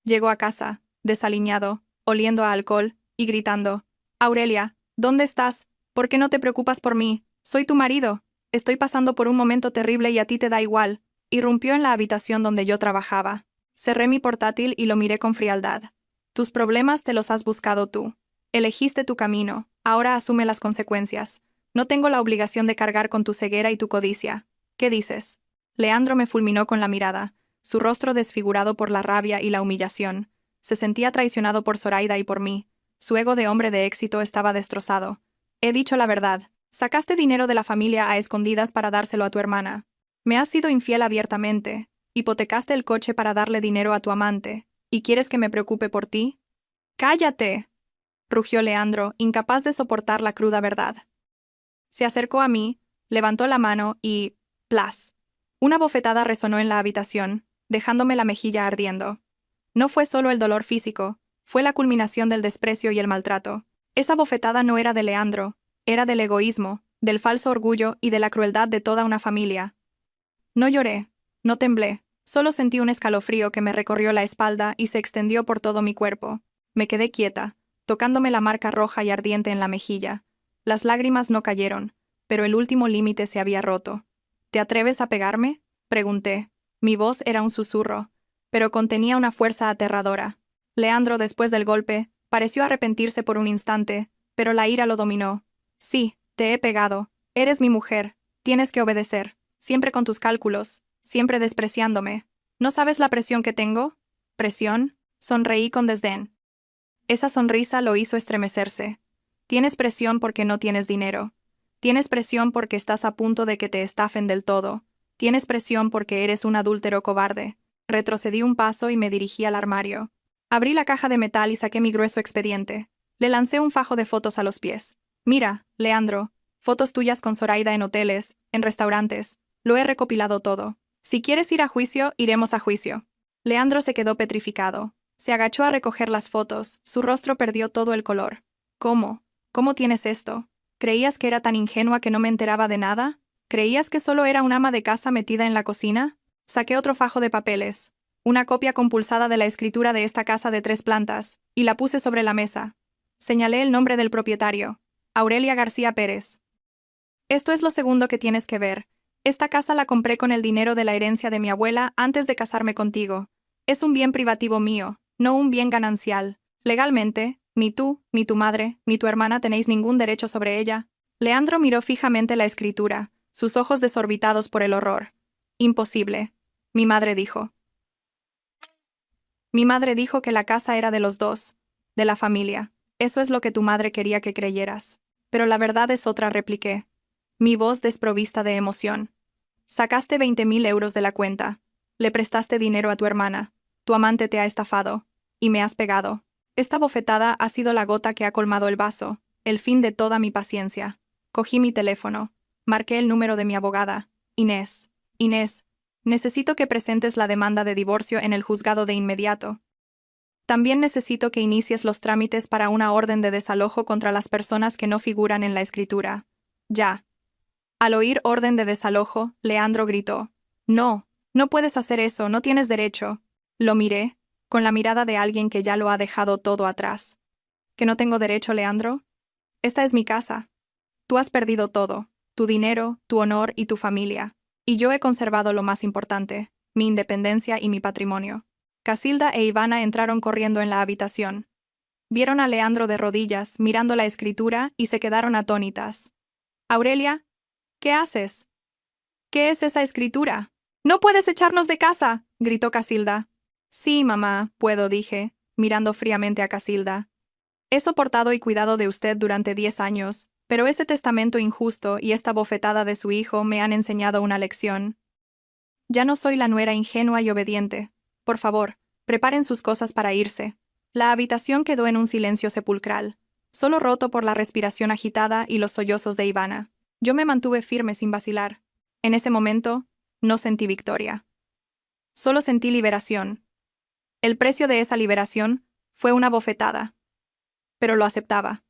Llegó a casa, desaliñado, oliendo a alcohol, y gritando: «Aurelia, ¿dónde estás? ¿Por qué no te preocupas por mí? Soy tu marido. Estoy pasando por un momento terrible y a ti te da igual». Irrumpió en la habitación donde yo trabajaba. Cerré mi portátil y lo miré con frialdad. «Tus problemas te los has buscado tú. Elegiste tu camino, ahora asume las consecuencias. No tengo la obligación de cargar con tu ceguera y tu codicia. ¿Qué dices?» Leandro me fulminó con la mirada, su rostro desfigurado por la rabia y la humillación. Se sentía traicionado por Zoraida y por mí. Su ego de hombre de éxito estaba destrozado. «He dicho la verdad. Sacaste dinero de la familia a escondidas para dárselo a tu hermana. Me has sido infiel abiertamente. Hipotecaste el coche para darle dinero a tu amante. ¿Y quieres que me preocupe por ti?» «¡Cállate!», rugió Leandro, incapaz de soportar la cruda verdad. Se acercó a mí, levantó la mano y ¡plas! Una bofetada resonó en la habitación, dejándome la mejilla ardiendo. No fue solo el dolor físico, fue la culminación del desprecio y el maltrato. Esa bofetada no era de Leandro, era del egoísmo, del falso orgullo y de la crueldad de toda una familia. No lloré, no temblé, solo sentí un escalofrío que me recorrió la espalda y se extendió por todo mi cuerpo. Me quedé quieta, tocándome la marca roja y ardiente en la mejilla. Las lágrimas no cayeron, pero el último límite se había roto. «¿Te atreves a pegarme?», pregunté. Mi voz era un susurro, pero contenía una fuerza aterradora. Leandro, después del golpe, pareció arrepentirse por un instante, pero la ira lo dominó. «Sí, te he pegado. Eres mi mujer. Tienes que obedecer. Siempre con tus cálculos. Siempre despreciándome. ¿No sabes la presión que tengo?» «¿Presión?», sonreí con desdén. Esa sonrisa lo hizo estremecerse. «Tienes presión porque no tienes dinero. Tienes presión porque estás a punto de que te estafen del todo. Tienes presión porque eres un adúltero cobarde». Retrocedí un paso y me dirigí al armario. Abrí la caja de metal y saqué mi grueso expediente. Le lancé un fajo de fotos a los pies. «Mira, Leandro, fotos tuyas con Zoraida en hoteles, en restaurantes. Lo he recopilado todo. Si quieres ir a juicio, iremos a juicio». Leandro se quedó petrificado. Se agachó a recoger las fotos, su rostro perdió todo el color. «¿Cómo? ¿Cómo tienes esto? ¿Creías que era tan ingenua que no me enteraba de nada? ¿Creías que solo era un ama de casa metida en la cocina?» Saqué otro fajo de papeles, una copia compulsada de la escritura de esta casa de 3 plantas, y la puse sobre la mesa. Señalé el nombre del propietario: Aurelia García Pérez. «Esto es lo segundo que tienes que ver. Esta casa la compré con el dinero de la herencia de mi abuela antes de casarme contigo. Es un bien privativo mío, no un bien ganancial. Legalmente, ni tú, ni tu madre, ni tu hermana tenéis ningún derecho sobre ella». Leandro miró fijamente la escritura, sus ojos desorbitados por el horror. «Imposible», mi madre dijo. «Mi madre dijo que la casa era de los dos, de la familia. Eso es lo que tu madre quería que creyeras. Pero la verdad es otra», repliqué, mi voz desprovista de emoción. Sacaste 20.000 euros de la cuenta. Le prestaste dinero a tu hermana. Tu amante te ha estafado. Y me has pegado. Esta bofetada ha sido la gota que ha colmado el vaso, el fin de toda mi paciencia. Cogí mi teléfono. Marqué el número de mi abogada. Inés. Inés, necesito que presentes la demanda de divorcio en el juzgado de inmediato. También necesito que inicies los trámites para una orden de desalojo contra las personas que no figuran en la escritura. Ya. Al oír orden de desalojo, Leandro gritó. No, no puedes hacer eso, no tienes derecho. Lo miré, con la mirada de alguien que ya lo ha dejado todo atrás. ¿Que no tengo derecho, Leandro? Esta es mi casa. Tú has perdido todo, tu dinero, tu honor y tu familia. Y yo he conservado lo más importante, mi independencia y mi patrimonio. Casilda e Ivana entraron corriendo en la habitación. Vieron a Leandro de rodillas, mirando la escritura, y se quedaron atónitas. Aurelia, ¿qué haces? ¿Qué es esa escritura? ¡No puedes echarnos de casa!, gritó Casilda. Sí, mamá, puedo, dije, mirando fríamente a Casilda. He soportado y cuidado de usted durante 10 años, pero ese testamento injusto y esta bofetada de su hijo me han enseñado una lección. Ya no soy la nuera ingenua y obediente. Por favor, preparen sus cosas para irse. La habitación quedó en un silencio sepulcral, solo roto por la respiración agitada y los sollozos de Ivana. Yo me mantuve firme sin vacilar. En ese momento, no sentí victoria. Solo sentí liberación. El precio de esa liberación fue una bofetada. Pero lo aceptaba.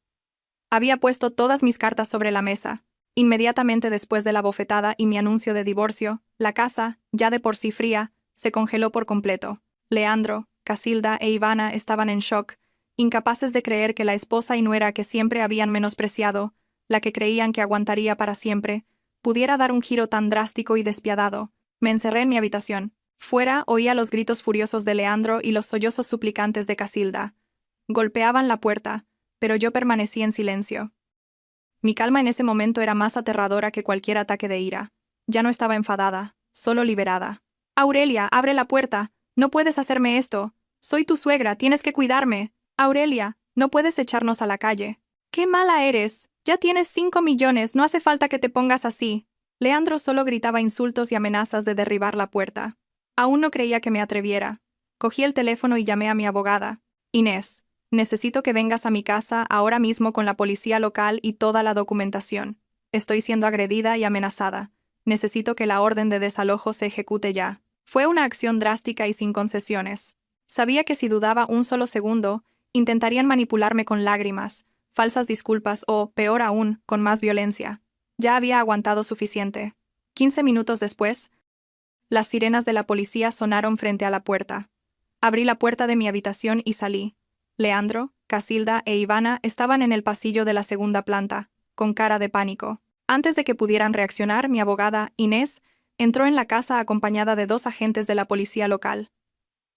Había puesto todas mis cartas sobre la mesa. Inmediatamente después de la bofetada y mi anuncio de divorcio, la casa, ya de por sí fría, se congeló por completo. Leandro, Casilda e Ivana estaban en shock, incapaces de creer que la esposa y nuera que siempre habían menospreciado, la que creían que aguantaría para siempre, pudiera dar un giro tan drástico y despiadado. Me encerré en mi habitación. Fuera oía los gritos furiosos de Leandro y los sollozos suplicantes de Casilda. Golpeaban la puerta, pero yo permanecí en silencio. Mi calma en ese momento era más aterradora que cualquier ataque de ira. Ya no estaba enfadada, solo liberada. Aurelia, abre la puerta. No puedes hacerme esto. Soy tu suegra, tienes que cuidarme. Aurelia, no puedes echarnos a la calle. ¡Qué mala eres! Ya tienes 5 millones, no hace falta que te pongas así. Leandro solo gritaba insultos y amenazas de derribar la puerta. Aún no creía que me atreviera. Cogí el teléfono y llamé a mi abogada. Inés, necesito que vengas a mi casa ahora mismo con la policía local y toda la documentación. Estoy siendo agredida y amenazada. Necesito que la orden de desalojo se ejecute ya. Fue una acción drástica y sin concesiones. Sabía que si dudaba un solo segundo, intentarían manipularme con lágrimas, falsas disculpas o, peor aún, con más violencia. Ya había aguantado suficiente. 15 minutos después, las sirenas de la policía sonaron frente a la puerta. Abrí la puerta de mi habitación y salí. Leandro, Casilda e Ivana estaban en el pasillo de la segunda planta, con cara de pánico. Antes de que pudieran reaccionar, mi abogada, Inés, entró en la casa acompañada de 2 agentes de la policía local.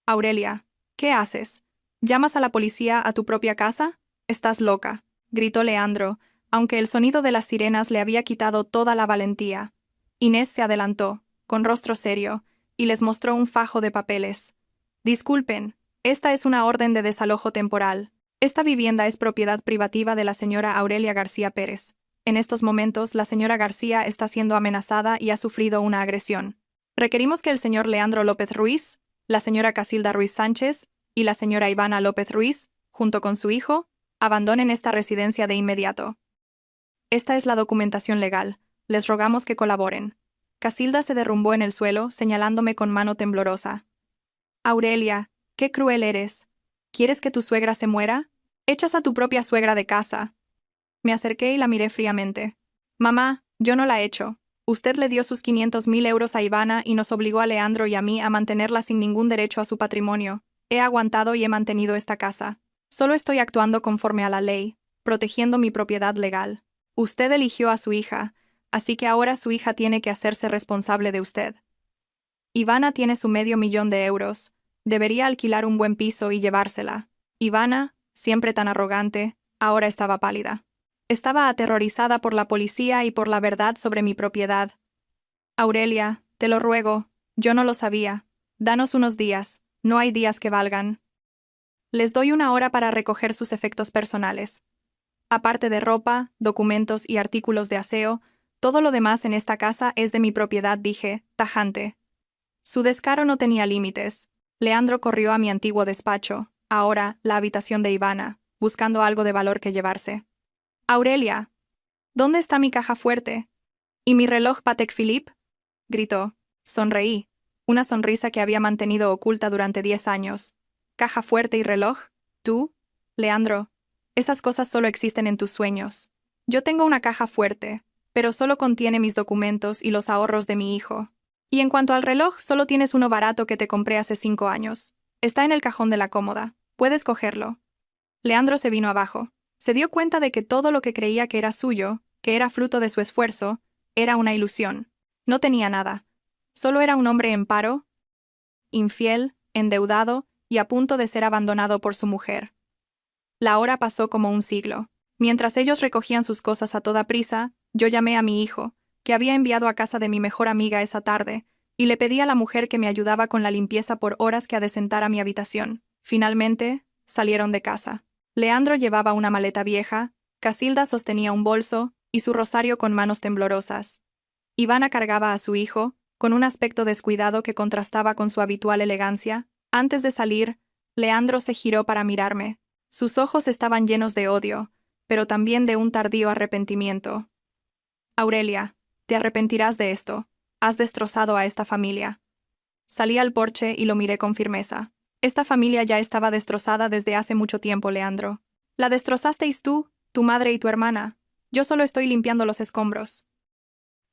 Aurelia, ¿qué haces? ¿Llamas a la policía a tu propia casa? Estás loca, gritó Leandro, aunque el sonido de las sirenas le había quitado toda la valentía. Inés se adelantó, con rostro serio, y les mostró un fajo de papeles. Disculpen, esta es una orden de desalojo temporal. Esta vivienda es propiedad privativa de la señora Aurelia García Pérez. En estos momentos, la señora García está siendo amenazada y ha sufrido una agresión. Requerimos que el señor Leandro López Ruiz, la señora Casilda Ruiz Sánchez y la señora Ivana López Ruiz, junto con su hijo, abandonen esta residencia de inmediato. Esta es la documentación legal. Les rogamos que colaboren. Casilda se derrumbó en el suelo, señalándome con mano temblorosa. Aurelia, qué cruel eres. ¿Quieres que tu suegra se muera? Echas a tu propia suegra de casa. Me acerqué y la miré fríamente. Mamá, yo no la he hecho. Usted le dio sus 500.000 euros a Ivana y nos obligó a Leandro y a mí a mantenerla sin ningún derecho a su patrimonio. He aguantado y he mantenido esta casa. Solo estoy actuando conforme a la ley, protegiendo mi propiedad legal. Usted eligió a su hija, así que ahora su hija tiene que hacerse responsable de usted. Ivana tiene su $500.000 de euros. Debería alquilar un buen piso y llevársela. Ivana, siempre tan arrogante, ahora estaba pálida. Estaba aterrorizada por la policía y por la verdad sobre mi propiedad. Aurelia, te lo ruego, yo no lo sabía. Danos unos días, no hay días que valgan. Les doy 1 hora para recoger sus efectos personales. Aparte de ropa, documentos y artículos de aseo, Todo lo demás en esta casa es de mi propiedad, dije, tajante. Su descaro no tenía límites. Leandro corrió a mi antiguo despacho, ahora la habitación de Ivana, buscando algo de valor que llevarse. «Aurelia, ¿dónde está mi caja fuerte? ¿Y mi reloj Patek Philippe?», gritó. Sonreí, una sonrisa que había mantenido oculta durante 10 años. «¿Caja fuerte y reloj? ¿Tú? Leandro, esas cosas solo existen en tus sueños. Yo tengo una caja fuerte, pero solo contiene mis documentos y los ahorros de mi hijo. Y en cuanto al reloj, solo tienes uno barato que te compré hace 5 años. Está en el cajón de la cómoda. Puedes cogerlo». Leandro se vino abajo. Se dio cuenta de que todo lo que creía que era suyo, que era fruto de su esfuerzo, era una ilusión. No tenía nada. Solo era un hombre en paro, infiel, endeudado y a punto de ser abandonado por su mujer. La hora pasó como un siglo. Mientras ellos recogían sus cosas a toda prisa, yo llamé a mi hijo, que había enviado a casa de mi mejor amiga esa tarde, y le pedí a la mujer que me ayudaba con la limpieza por horas que adecentara mi habitación. Finalmente, salieron de casa. Leandro llevaba una maleta vieja, Casilda sostenía un bolso y su rosario con manos temblorosas. Ivana cargaba a su hijo, con un aspecto descuidado que contrastaba con su habitual elegancia. Antes de salir, Leandro se giró para mirarme. Sus ojos estaban llenos de odio, pero también de un tardío arrepentimiento. «Aurelia, te arrepentirás de esto. Has destrozado a esta familia». Salí al porche y lo miré con firmeza. «Esta familia ya estaba destrozada desde hace mucho tiempo, Leandro. La destrozasteis tú, tu madre y tu hermana. Yo solo estoy limpiando los escombros».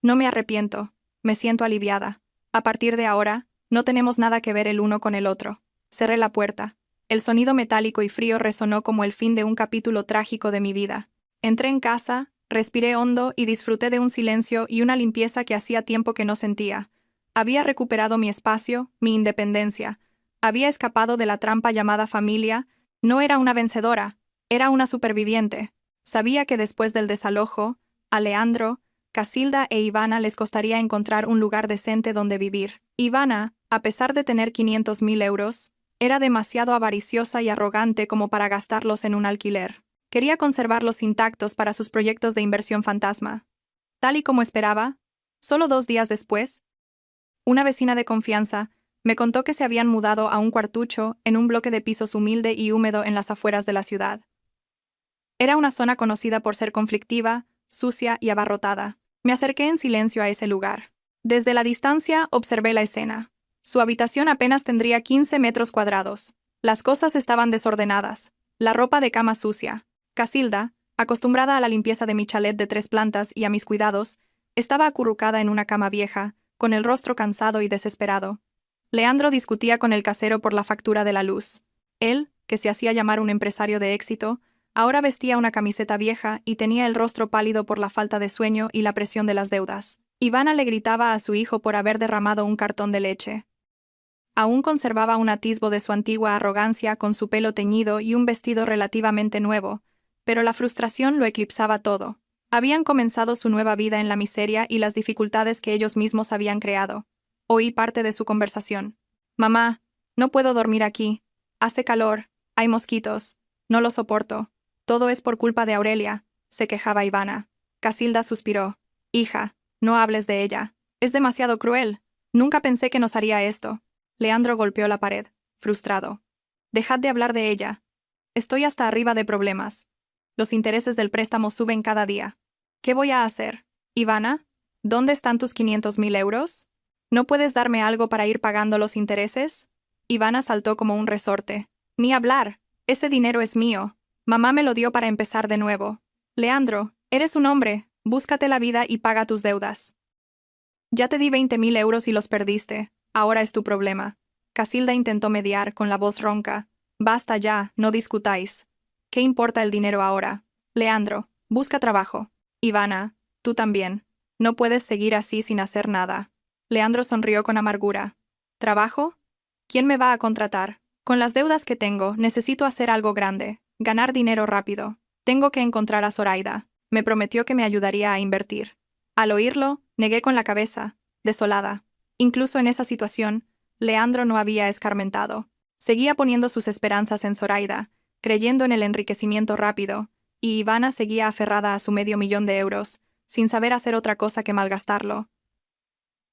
«No me arrepiento. Me siento aliviada. A partir de ahora, no tenemos nada que ver el uno con el otro». Cerré la puerta. El sonido metálico y frío resonó como el fin de un capítulo trágico de mi vida. Entré en casa, respiré hondo y disfruté de un silencio y una limpieza que hacía tiempo que no sentía. Había recuperado mi espacio, mi independencia. Había escapado de la trampa llamada familia. No era una vencedora, era una superviviente. Sabía que después del desalojo, a Leandro, Casilda e Ivana les costaría encontrar un lugar decente donde vivir. Ivana, a pesar de tener 500.000 euros, era demasiado avariciosa y arrogante como para gastarlos en un alquiler. Quería conservarlos intactos para sus proyectos de inversión fantasma. Tal y como esperaba, solo 2 días después, una vecina de confianza me contó que se habían mudado a un cuartucho en un bloque de pisos humilde y húmedo en las afueras de la ciudad. Era una zona conocida por ser conflictiva, sucia y abarrotada. Me acerqué en silencio a ese lugar. Desde la distancia observé la escena. Su habitación apenas tendría 15 metros cuadrados. Las cosas estaban desordenadas. La ropa de cama sucia. Casilda, acostumbrada a la limpieza de mi chalet de 3 plantas y a mis cuidados, estaba acurrucada en una cama vieja, con el rostro cansado y desesperado. Leandro discutía con el casero por la factura de la luz. Él, que se hacía llamar un empresario de éxito, ahora vestía una camiseta vieja y tenía el rostro pálido por la falta de sueño y la presión de las deudas. Ivana le gritaba a su hijo por haber derramado un cartón de leche. Aún conservaba un atisbo de su antigua arrogancia con su pelo teñido y un vestido relativamente nuevo, pero la frustración lo eclipsaba todo. Habían comenzado su nueva vida en la miseria y las dificultades que ellos mismos habían creado. Oí parte de su conversación. «Mamá, no puedo dormir aquí. Hace calor, hay mosquitos. No lo soporto. Todo es por culpa de Aurelia», se quejaba Ivana. Casilda suspiró. «Hija, no hables de ella. Es demasiado cruel. Nunca pensé que nos haría esto». Leandro golpeó la pared, frustrado. «Dejad de hablar de ella. Estoy hasta arriba de problemas. Los intereses del préstamo suben cada día. ¿Qué voy a hacer? Ivana, ¿dónde están tus 500.000 euros? ¿No puedes darme algo para ir pagando los intereses?» Ivana saltó como un resorte. «Ni hablar. Ese dinero es mío. Mamá me lo dio para empezar de nuevo. Leandro, eres un hombre. Búscate la vida y paga tus deudas. Ya te di 20.000 euros y los perdiste. Ahora es tu problema». Casilda intentó mediar con la voz ronca. «Basta ya, no discutáis. ¿Qué importa el dinero ahora? Leandro, busca trabajo. Ivana, tú también. No puedes seguir así sin hacer nada». Leandro sonrió con amargura. «¿Trabajo? ¿Quién me va a contratar? Con las deudas que tengo, necesito hacer algo grande, ganar dinero rápido. Tengo que encontrar a Zoraida. Me prometió que me ayudaría a invertir». Al oírlo, negué con la cabeza, desolada. Incluso en esa situación, Leandro no había escarmentado. Seguía poniendo sus esperanzas en Zoraida, creyendo en el enriquecimiento rápido, y Ivana seguía aferrada a su 500.000 euros, sin saber hacer otra cosa que malgastarlo.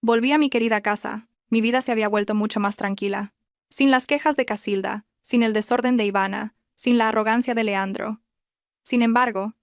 Volví a mi querida casa. Mi vida se había vuelto mucho más tranquila. Sin las quejas de Casilda, sin el desorden de Ivana, sin la arrogancia de Leandro. Sin embargo,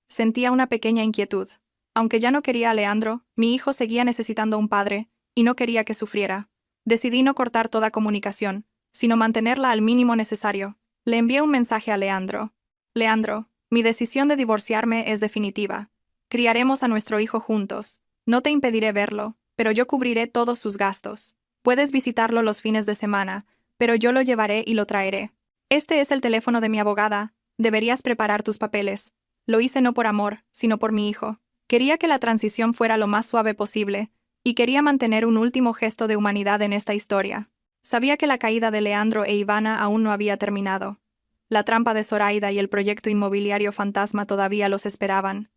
sentía una pequeña inquietud. Aunque ya no quería a Leandro, mi hijo seguía necesitando un padre, y no quería que sufriera. Decidí no cortar toda comunicación, sino mantenerla al mínimo necesario. Le envié un mensaje a Leandro. Leandro, mi decisión de divorciarme es definitiva. Criaremos a nuestro hijo juntos. No te impediré verlo, pero yo cubriré todos sus gastos. Puedes visitarlo los fines de semana, pero yo lo llevaré y lo traeré. Este es el teléfono de mi abogada. Deberías preparar tus papeles. Lo hice no por amor, sino por mi hijo. Quería que la transición fuera lo más suave posible, y quería mantener un último gesto de humanidad en esta historia. Sabía que la caída de Leandro e Ivana aún no había terminado. La trampa de Zoraida y el proyecto inmobiliario fantasma todavía los esperaban.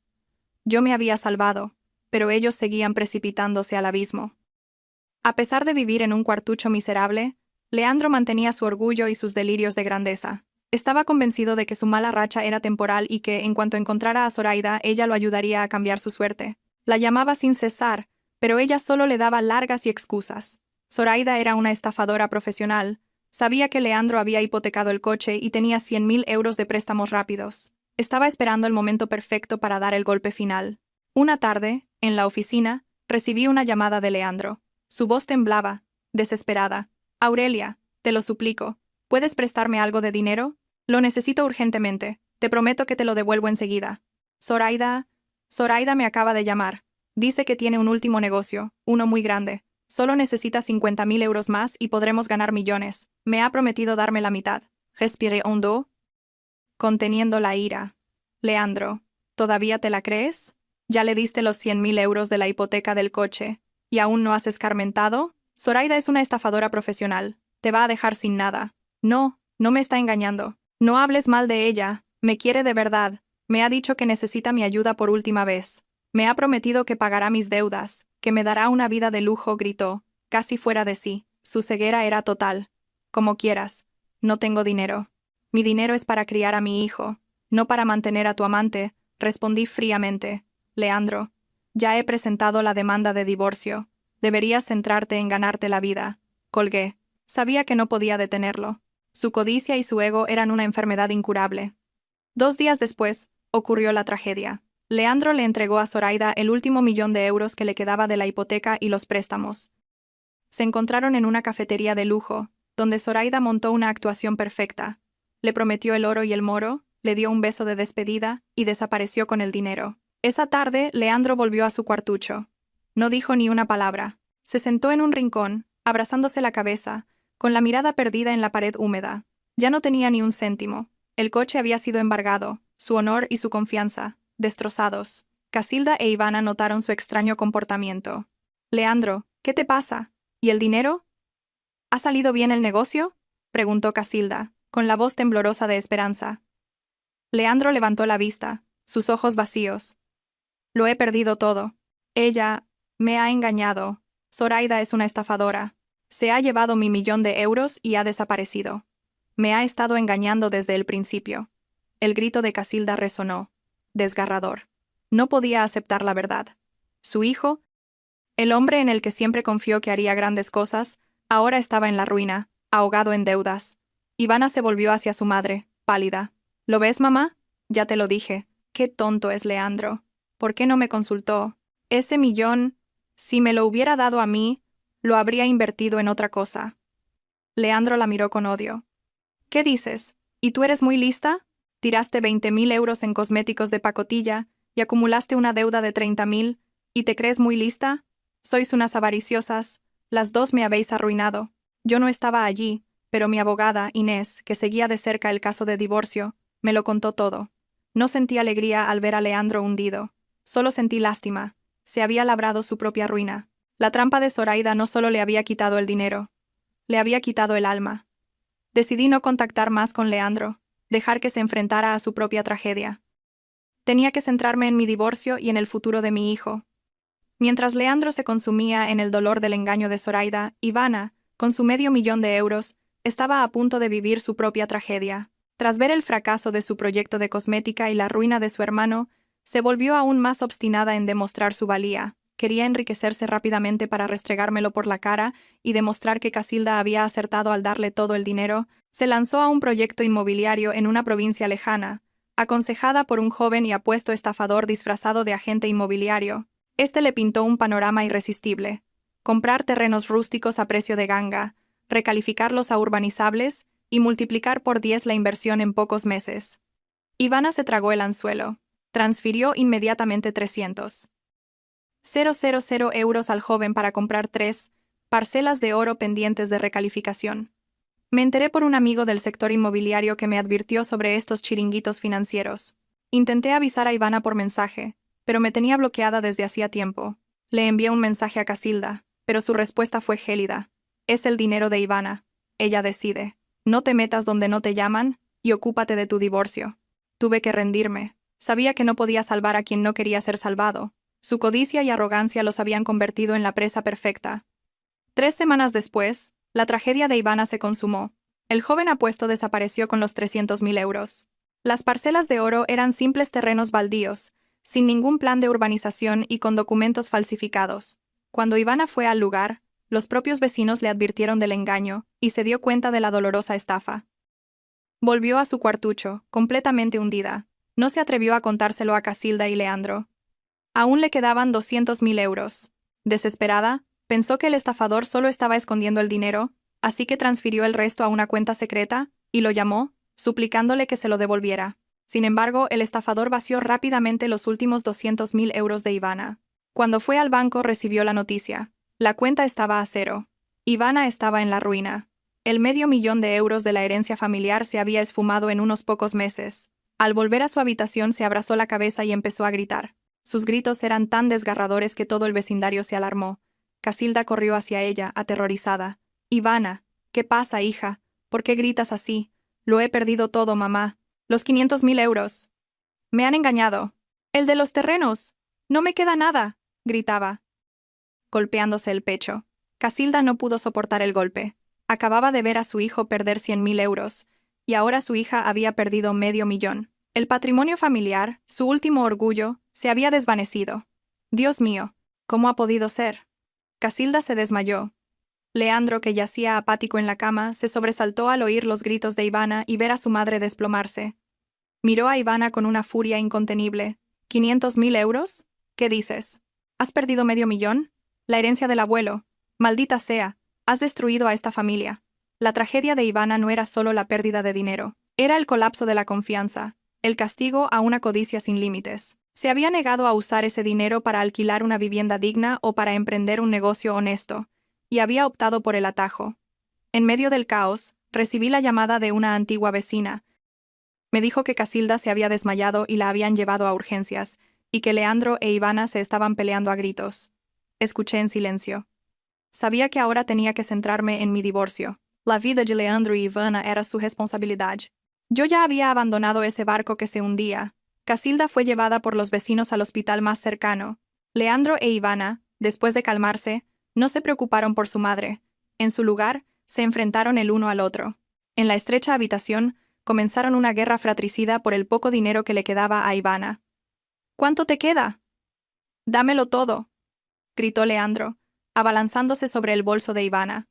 Yo me había salvado, pero ellos seguían precipitándose al abismo. A pesar de vivir en un cuartucho miserable, Leandro mantenía su orgullo y sus delirios de grandeza. Estaba convencido de que su mala racha era temporal y que, en cuanto encontrara a Zoraida, ella lo ayudaría a cambiar su suerte. La llamaba sin cesar, pero ella solo le daba largas y excusas. Zoraida era una estafadora profesional. Sabía que Leandro había hipotecado el coche y tenía 100.000 euros de préstamos rápidos. Estaba esperando el momento perfecto para dar el golpe final. Una tarde, en la oficina, recibí una llamada de Leandro. Su voz temblaba, desesperada. «Aurelia, te lo suplico, ¿puedes prestarme algo de dinero? Lo necesito urgentemente. Te prometo que te lo devuelvo enseguida». Zoraida me acaba de llamar. Dice que tiene un último negocio, uno muy grande. Solo necesita 50.000 euros más y podremos ganar millones. Me ha prometido darme la mitad. Respiré hondo, conteniendo la ira. Leandro, ¿todavía te la crees? ¿Ya le diste los 100.000 euros de la hipoteca del coche y aún no has escarmentado? Zoraida es una estafadora profesional. Te va a dejar sin nada. No me está engañando. No hables mal de ella. Me quiere de verdad. Me ha dicho que necesita mi ayuda por última vez. Me ha prometido que pagará mis deudas, que me dará una vida de lujo, gritó, casi fuera de sí. Su ceguera era total. Como quieras. No tengo dinero. Mi dinero es para criar a mi hijo, no para mantener a tu amante, respondí fríamente. Leandro, ya he presentado la demanda de divorcio. Deberías centrarte en ganarte la vida. Colgué. Sabía que no podía detenerlo. Su codicia y su ego eran una enfermedad incurable. 2 días después, ocurrió la tragedia. Leandro le entregó a Zoraida el último 1.000.000 de euros que le quedaba de la hipoteca y los préstamos. Se encontraron en una cafetería de lujo, donde Zoraida montó una actuación perfecta. Le prometió el oro y el moro, le dio un beso de despedida y desapareció con el dinero. Esa tarde, Leandro volvió a su cuartucho. No dijo ni una palabra. Se sentó en un rincón, abrazándose la cabeza, con la mirada perdida en la pared húmeda. Ya no tenía ni un céntimo. El coche había sido embargado, su honor y su confianza, destrozados. Casilda e Ivana notaron su extraño comportamiento. «Leandro, ¿qué te pasa? ¿Y el dinero? ¿Ha salido bien el negocio?», preguntó Casilda, con la voz temblorosa de esperanza. Leandro levantó la vista, sus ojos vacíos. «Lo he perdido todo. Ella me ha engañado. Zoraida es una estafadora. Se ha llevado mi 1.000.000 de euros y ha desaparecido. Me ha estado engañando desde el principio». El grito de Casilda resonó, desgarrador. No podía aceptar la verdad. Su hijo, el hombre en el que siempre confió que haría grandes cosas, ahora estaba en la ruina, ahogado en deudas. Ivana se volvió hacia su madre, pálida. «¿Lo ves, mamá? Ya te lo dije. Qué tonto es Leandro. ¿Por qué no me consultó? Ese 1.000.000, si me lo hubiera dado a mí, lo habría invertido en otra cosa». Leandro la miró con odio. «¿Qué dices? ¿Y tú eres muy lista? Tiraste 20.000 euros en cosméticos de pacotilla y acumulaste una deuda de 30.000, ¿y te crees muy lista? Sois unas avariciosas. Las dos me habéis arruinado. Yo no estaba allí, pero mi abogada, Inés, que seguía de cerca el caso de divorcio, me lo contó todo. No sentí alegría al ver a Leandro hundido. Solo sentí lástima. Se había labrado su propia ruina. La trampa de Zoraida no solo le había quitado el dinero, le había quitado el alma. Decidí no contactar más con Leandro, dejar que se enfrentara a su propia tragedia. Tenía que centrarme en mi divorcio y en el futuro de mi hijo. Mientras Leandro se consumía en el dolor del engaño de Zoraida, Ivana, con su 500.000 de euros, estaba a punto de vivir su propia tragedia. Tras ver el fracaso de su proyecto de cosmética y la ruina de su hermano, Se volvió aún más obstinada en demostrar su valía. Quería enriquecerse rápidamente para restregármelo por la cara y demostrar que Casilda había acertado al darle todo el dinero. Se lanzó a un proyecto inmobiliario en una provincia lejana, aconsejada por un joven y apuesto estafador disfrazado de agente inmobiliario. Este le pintó un panorama irresistible: comprar terrenos rústicos a precio de ganga, recalificarlos a urbanizables y multiplicar por 10 la inversión en pocos meses. Ivana se tragó el anzuelo. Transfirió inmediatamente 300.000 euros al joven para comprar 3 parcelas de oro pendientes de recalificación. Me enteré por un amigo del sector inmobiliario que me advirtió sobre estos chiringuitos financieros. Intenté avisar a Ivana por mensaje, pero me tenía bloqueada desde hacía tiempo. Le envié un mensaje a Casilda, pero su respuesta fue gélida. Es el dinero de Ivana. Ella decide. No te metas donde no te llaman y ocúpate de tu divorcio. Tuve que rendirme. Sabía que no podía salvar a quien no quería ser salvado. Su codicia y arrogancia los habían convertido en la presa perfecta. 3 semanas después, la tragedia de Ivana se consumó. El joven apuesto desapareció con los 300.000 euros. Las parcelas de oro eran simples terrenos baldíos, sin ningún plan de urbanización y con documentos falsificados. Cuando Ivana fue al lugar, los propios vecinos le advirtieron del engaño y se dio cuenta de la dolorosa estafa. Volvió a su cuartucho, completamente hundida. No se atrevió a contárselo a Casilda y Leandro. Aún le quedaban 200.000 euros. Desesperada, pensó que el estafador solo estaba escondiendo el dinero, así que transfirió el resto a una cuenta secreta y lo llamó, suplicándole que se lo devolviera. Sin embargo, el estafador vació rápidamente los últimos 200.000 euros de Ivana. Cuando fue al banco recibió la noticia. La cuenta estaba a cero. Ivana estaba en la ruina. El $500.000 de la herencia familiar se había esfumado en unos pocos meses. Al volver a su habitación se abrazó la cabeza y empezó a gritar. Sus gritos eran tan desgarradores que todo el vecindario se alarmó. Casilda corrió hacia ella, aterrorizada. Ivana, ¿qué pasa, hija? ¿Por qué gritas así? Lo he perdido todo, mamá. Los 500.000 euros. Me han engañado. El de los terrenos. No me queda nada, gritaba, golpeándose el pecho. Casilda no pudo soportar el golpe. Acababa de ver a su hijo perder 100.000 euros, y ahora su hija había perdido $500.000. El patrimonio familiar, su último orgullo, se había desvanecido. Dios mío, ¿cómo ha podido ser? Casilda se desmayó. Leandro, que yacía apático en la cama, se sobresaltó al oír los gritos de Ivana y ver a su madre desplomarse. Miró a Ivana con una furia incontenible. ¿500.000 euros? ¿Qué dices? ¿Has perdido $500.000? La herencia del abuelo. Maldita sea, has destruido a esta familia. La tragedia de Ivana no era solo la pérdida de dinero, era el colapso de la confianza, el castigo a una codicia sin límites. Se había negado a usar ese dinero para alquilar una vivienda digna o para emprender un negocio honesto, y había optado por el atajo. En medio del caos, recibí la llamada de una antigua vecina. Me dijo que Casilda se había desmayado y la habían llevado a urgencias, y que Leandro e Ivana se estaban peleando a gritos. Escuché en silencio. Sabía que ahora tenía que centrarme en mi divorcio. La vida de Leandro y Ivana era su responsabilidad. Yo ya había abandonado ese barco que se hundía. Casilda fue llevada por los vecinos al hospital más cercano. Leandro e Ivana, después de calmarse, no se preocuparon por su madre. En su lugar, se enfrentaron el uno al otro. En la estrecha habitación, comenzaron una guerra fratricida por el poco dinero que le quedaba a Ivana. ¿Cuánto te queda? Dámelo todo, gritó Leandro, abalanzándose sobre el bolso de Ivana.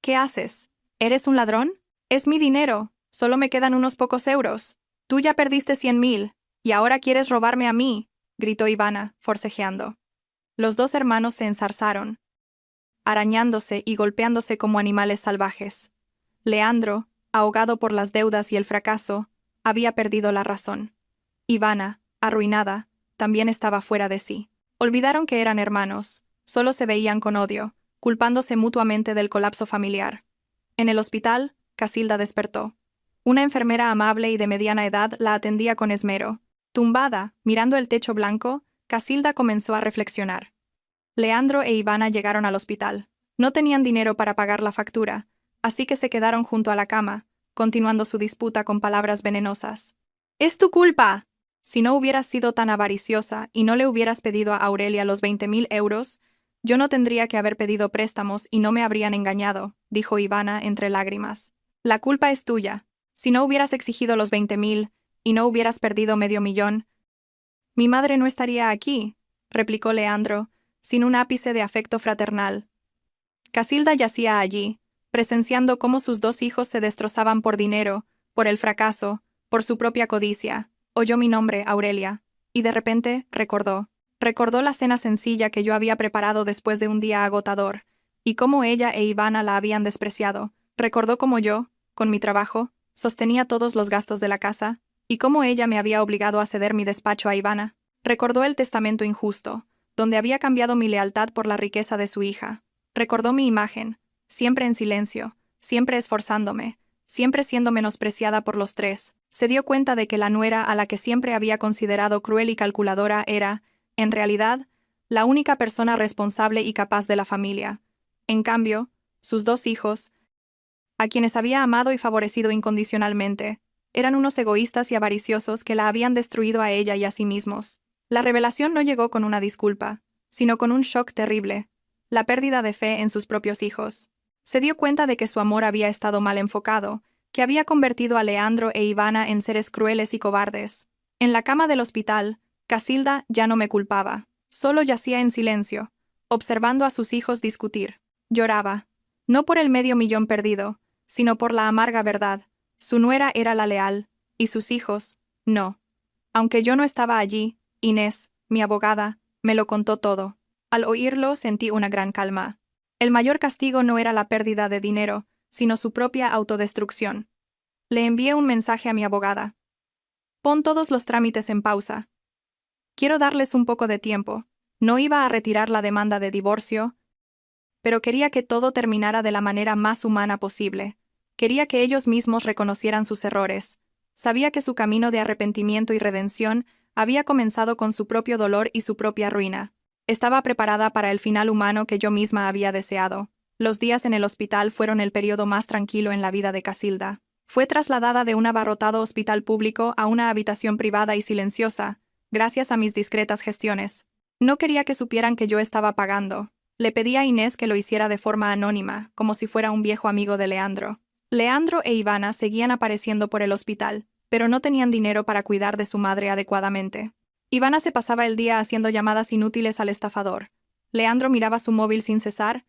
¿Qué haces? ¿Eres un ladrón? Es mi dinero, solo me quedan unos pocos euros. Tú ya perdiste 100.000, y ahora quieres robarme a mí, gritó Ivana, forcejeando. Los dos hermanos se enzarzaron, arañándose y golpeándose como animales salvajes. Leandro, ahogado por las deudas y el fracaso, había perdido la razón. Ivana, arruinada, también estaba fuera de sí. Olvidaron que eran hermanos, solo se veían con odio, culpándose mutuamente del colapso familiar. En el hospital, Casilda despertó. Una enfermera amable y de mediana edad la atendía con esmero. Tumbada, mirando el techo blanco, Casilda comenzó a reflexionar. Leandro e Ivana llegaron al hospital. No tenían dinero para pagar la factura, así que se quedaron junto a la cama, continuando su disputa con palabras venenosas. «¡Es tu culpa! Si no hubieras sido tan avariciosa y no le hubieras pedido a Aurelia los 20.000 euros, yo no tendría que haber pedido préstamos y no me habrían engañado», dijo Ivana entre lágrimas. «La culpa es tuya. Si no hubieras exigido los 20.000 y no hubieras perdido $500.000, Mi madre no estaría aquí, replicó Leandro, sin un ápice de afecto fraternal. Casilda yacía allí, presenciando cómo sus dos hijos se destrozaban por dinero, por el fracaso, por su propia codicia. Oyó mi nombre, Aurelia, y de repente recordó. Recordó la cena sencilla que yo había preparado después de un día agotador, y cómo ella e Ivana la habían despreciado. Recordó cómo yo, con mi trabajo, sostenía todos los gastos de la casa, y cómo ella me había obligado a ceder mi despacho a Ivana. Recordó el testamento injusto, donde había cambiado mi lealtad por la riqueza de su hija. Recordó mi imagen, siempre en silencio, siempre esforzándome, siempre siendo menospreciada por los tres. Se dio cuenta de que la nuera a la que siempre había considerado cruel y calculadora era, en realidad, la única persona responsable y capaz de la familia. En cambio, sus dos hijos, a quienes había amado y favorecido incondicionalmente, eran unos egoístas y avariciosos que la habían destruido a ella y a sí mismos. La revelación no llegó con una disculpa, sino con un shock terrible, la pérdida de fe en sus propios hijos. Se dio cuenta de que su amor había estado mal enfocado, que había convertido a Leandro e Ivana en seres crueles y cobardes. En la cama del hospital, Casilda ya no me culpaba. Solo yacía en silencio, observando a sus hijos discutir. Lloraba, no por el $500,000 perdido, sino por la amarga verdad. Su nuera era la leal, y sus hijos, no. Aunque yo no estaba allí, Inés, mi abogada, me lo contó todo. Al oírlo sentí una gran calma. El mayor castigo no era la pérdida de dinero, sino su propia autodestrucción. Le envié un mensaje a mi abogada. Pon todos los trámites en pausa. Quiero darles un poco de tiempo. No iba a retirar la demanda de divorcio, pero quería que todo terminara de la manera más humana posible. Quería que ellos mismos reconocieran sus errores. Sabía que su camino de arrepentimiento y redención había comenzado con su propio dolor y su propia ruina. Estaba preparada para el final humano que yo misma había deseado. Los días en el hospital fueron el periodo más tranquilo en la vida de Casilda. Fue trasladada de un abarrotado hospital público a una habitación privada y silenciosa, gracias a mis discretas gestiones. No quería que supieran que yo estaba pagando. Le pedí a Inés que lo hiciera de forma anónima, como si fuera un viejo amigo de Leandro. Leandro e Ivana seguían apareciendo por el hospital, pero no tenían dinero para cuidar de su madre adecuadamente. Ivana se pasaba el día haciendo llamadas inútiles al estafador. Leandro miraba su móvil sin cesar,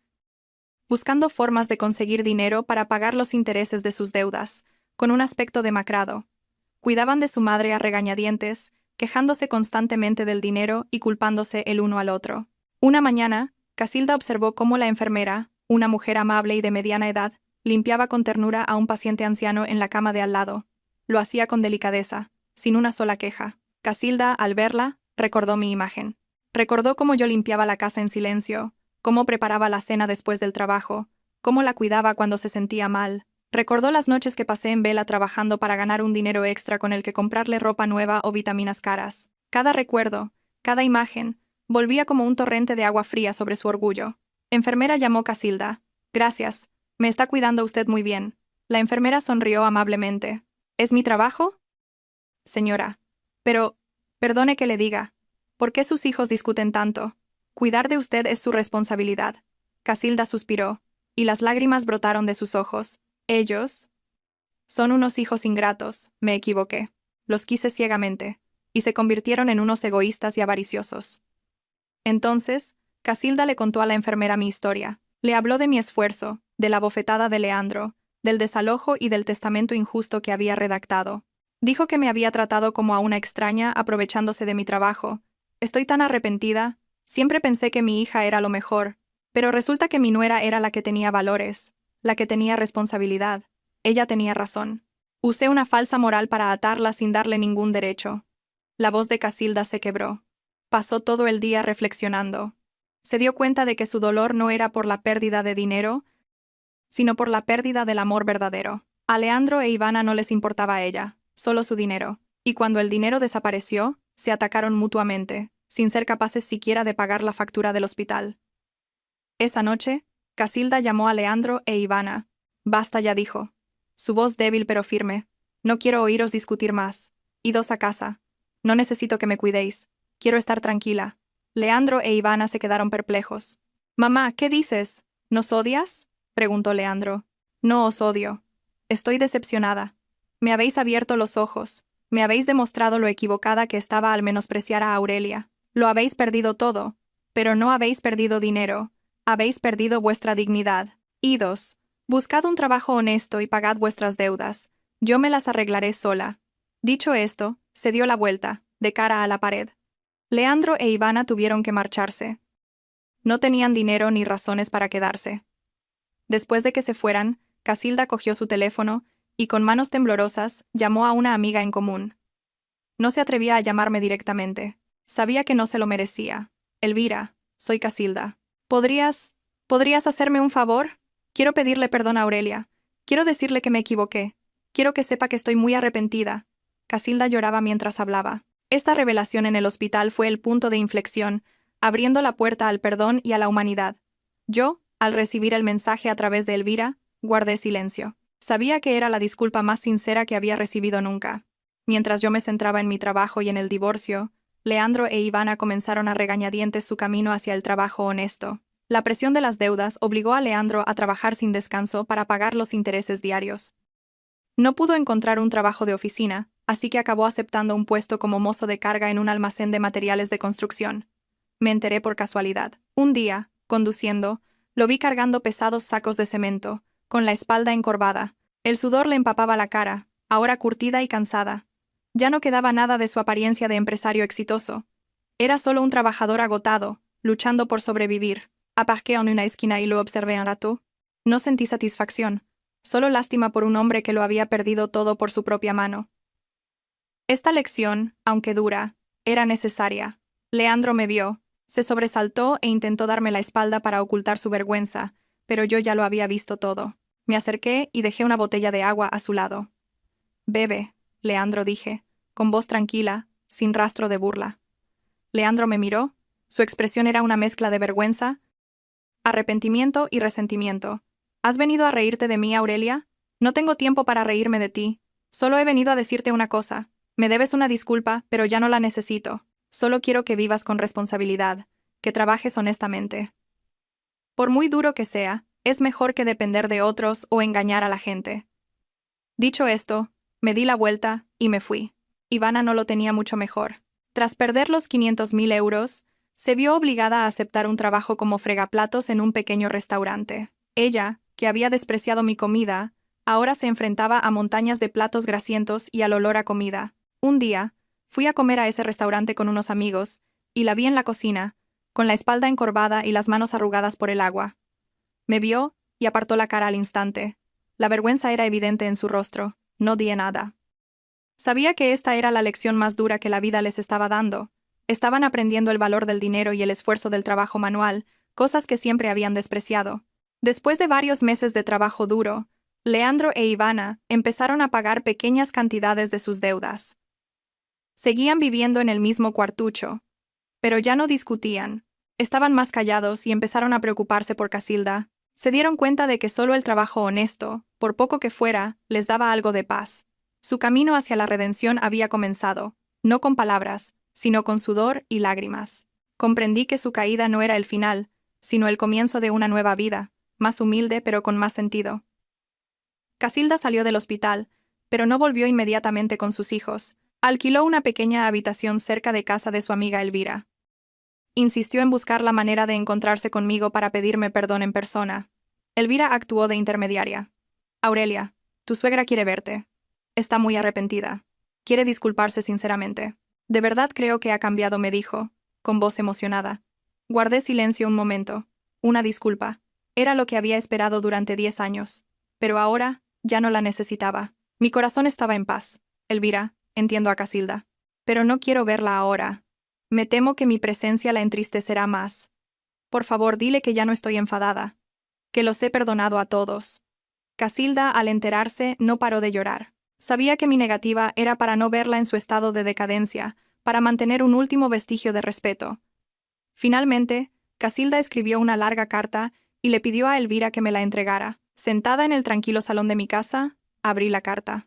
buscando formas de conseguir dinero para pagar los intereses de sus deudas, con un aspecto demacrado. Cuidaban de su madre a regañadientes, quejándose constantemente del dinero y culpándose el uno al otro. Una mañana, Casilda observó cómo la enfermera, una mujer amable y de mediana edad, limpiaba con ternura a un paciente anciano en la cama de al lado. Lo hacía con delicadeza, sin una sola queja. Casilda, al verla, recordó mi imagen. Recordó cómo yo limpiaba la casa en silencio, cómo preparaba la cena después del trabajo, cómo la cuidaba cuando se sentía mal. Recordó las noches que pasé en vela trabajando para ganar un dinero extra con el que comprarle ropa nueva o vitaminas caras. Cada recuerdo, cada imagen, volvía como un torrente de agua fría sobre su orgullo. Enfermera llamó Casilda. Gracias. Me está cuidando usted muy bien. La enfermera sonrió amablemente. ¿Es mi trabajo? Señora. Pero, perdone que le diga, ¿por qué sus hijos discuten tanto? Cuidar de usted es su responsabilidad. Casilda suspiró, y las lágrimas brotaron de sus ojos. Ellos son unos hijos ingratos, me equivoqué. Los quise ciegamente, y se convirtieron en unos egoístas y avariciosos. Entonces, Casilda le contó a la enfermera mi historia. Le habló de mi esfuerzo, de la bofetada de Leandro, del desalojo y del testamento injusto que había redactado. Dijo que me había tratado como a una extraña aprovechándose de mi trabajo. Estoy tan arrepentida. Siempre pensé que mi hija era lo mejor, pero resulta que mi nuera era la que tenía valores, la que tenía responsabilidad. Ella tenía razón. Usé una falsa moral para atarla sin darle ningún derecho. La voz de Casilda se quebró. Pasó todo el día reflexionando. Se dio cuenta de que su dolor no era por la pérdida de dinero, sino por la pérdida del amor verdadero. A Leandro e Ivana no les importaba a ella, solo su dinero. Y cuando el dinero desapareció, se atacaron mutuamente, sin ser capaces siquiera de pagar la factura del hospital. Esa noche, Casilda llamó a Leandro e Ivana. Basta ya, dijo. Su voz débil pero firme. No quiero oíros discutir más. Idos a casa. No necesito que me cuidéis. Quiero estar tranquila. Leandro e Ivana se quedaron perplejos. Mamá, ¿qué dices? ¿Nos odias? Preguntó Leandro. No os odio. Estoy decepcionada. Me habéis abierto los ojos. Me habéis demostrado lo equivocada que estaba al menospreciar a Aurelia. Lo habéis perdido todo. Pero no habéis perdido dinero. Habéis perdido vuestra dignidad. Idos. Buscad un trabajo honesto y pagad vuestras deudas. Yo me las arreglaré sola. Dicho esto, se dio la vuelta, de cara a la pared. Leandro e Ivana tuvieron que marcharse. No tenían dinero ni razones para quedarse. Después de que se fueran, Casilda cogió su teléfono y con manos temblorosas llamó a una amiga en común. No se atrevía a llamarme directamente. Sabía que no se lo merecía. Elvira, soy Casilda. ¿Podrías hacerme un favor? Quiero pedirle perdón a Aurelia. Quiero decirle que me equivoqué. Quiero que sepa que estoy muy arrepentida. Casilda lloraba mientras hablaba. Esta revelación en el hospital fue el punto de inflexión, abriendo la puerta al perdón y a la humanidad. Yo, al recibir el mensaje a través de Elvira, guardé silencio. Sabía que era la disculpa más sincera que había recibido nunca. Mientras yo me centraba en mi trabajo y en el divorcio, Leandro e Ivana comenzaron a regañadientes su camino hacia el trabajo honesto. La presión de las deudas obligó a Leandro a trabajar sin descanso para pagar los intereses diarios. No pudo encontrar un trabajo de oficina, así que acabó aceptando un puesto como mozo de carga en un almacén de materiales de construcción. Me enteré por casualidad. Un día, conduciendo, lo vi cargando pesados sacos de cemento, con la espalda encorvada. El sudor le empapaba la cara, ahora curtida y cansada. Ya no quedaba nada de su apariencia de empresario exitoso. Era solo un trabajador agotado, luchando por sobrevivir. Aparqué en una esquina y lo observé un rato. No sentí satisfacción, solo lástima por un hombre que lo había perdido todo por su propia mano. Esta lección, aunque dura, era necesaria. Leandro me vio, se sobresaltó e intentó darme la espalda para ocultar su vergüenza, pero yo ya lo había visto todo. Me acerqué y dejé una botella de agua a su lado. «Bebe», Leandro dije, con voz tranquila, sin rastro de burla. Leandro me miró, su expresión era una mezcla de vergüenza, arrepentimiento y resentimiento. ¿Has venido a reírte de mí, Aurelia? No tengo tiempo para reírme de ti. Solo he venido a decirte una cosa. Me debes una disculpa, pero ya no la necesito. Solo quiero que vivas con responsabilidad, que trabajes honestamente. Por muy duro que sea, es mejor que depender de otros o engañar a la gente. Dicho esto, me di la vuelta y me fui. Ivana no lo tenía mucho mejor. Tras perder los 500.000 euros, se vio obligada a aceptar un trabajo como fregaplatos en un pequeño restaurante. Ella, que había despreciado mi comida, ahora se enfrentaba a montañas de platos grasientos y al olor a comida. Un día, fui a comer a ese restaurante con unos amigos, y la vi en la cocina, con la espalda encorvada y las manos arrugadas por el agua. Me vio y apartó la cara al instante. La vergüenza era evidente en su rostro. No di nada. Sabía que esta era la lección más dura que la vida les estaba dando. Estaban aprendiendo el valor del dinero y el esfuerzo del trabajo manual, cosas que siempre habían despreciado. Después de varios meses de trabajo duro, Leandro e Ivana empezaron a pagar pequeñas cantidades de sus deudas. Seguían viviendo en el mismo cuartucho, pero ya no discutían. Estaban más callados y empezaron a preocuparse por Casilda. Se dieron cuenta de que solo el trabajo honesto, por poco que fuera, les daba algo de paz. Su camino hacia la redención había comenzado, no con palabras, sino con sudor y lágrimas. Comprendí que su caída no era el final, sino el comienzo de una nueva vida, más humilde pero con más sentido. Casilda salió del hospital, pero no volvió inmediatamente con sus hijos. Alquiló una pequeña habitación cerca de casa de su amiga Elvira. Insistió en buscar la manera de encontrarse conmigo para pedirme perdón en persona. Elvira actuó de intermediaria. «Aurelia, tu suegra quiere verte. Está muy arrepentida. Quiere disculparse sinceramente. De verdad creo que ha cambiado», me dijo, con voz emocionada. Guardé silencio un momento. Una disculpa. Era lo que había esperado durante 10 años. Pero ahora, ya no la necesitaba. Mi corazón estaba en paz. «Elvira, entiendo a Casilda. Pero no quiero verla ahora. Me temo que mi presencia la entristecerá más. Por favor, dile que ya no estoy enfadada. Que los he perdonado a todos». Casilda, al enterarse, no paró de llorar. Sabía que mi negativa era para no verla en su estado de decadencia, para mantener un último vestigio de respeto. Finalmente, Casilda escribió una larga carta y le pidió a Elvira que me la entregara. Sentada en el tranquilo salón de mi casa, abrí la carta.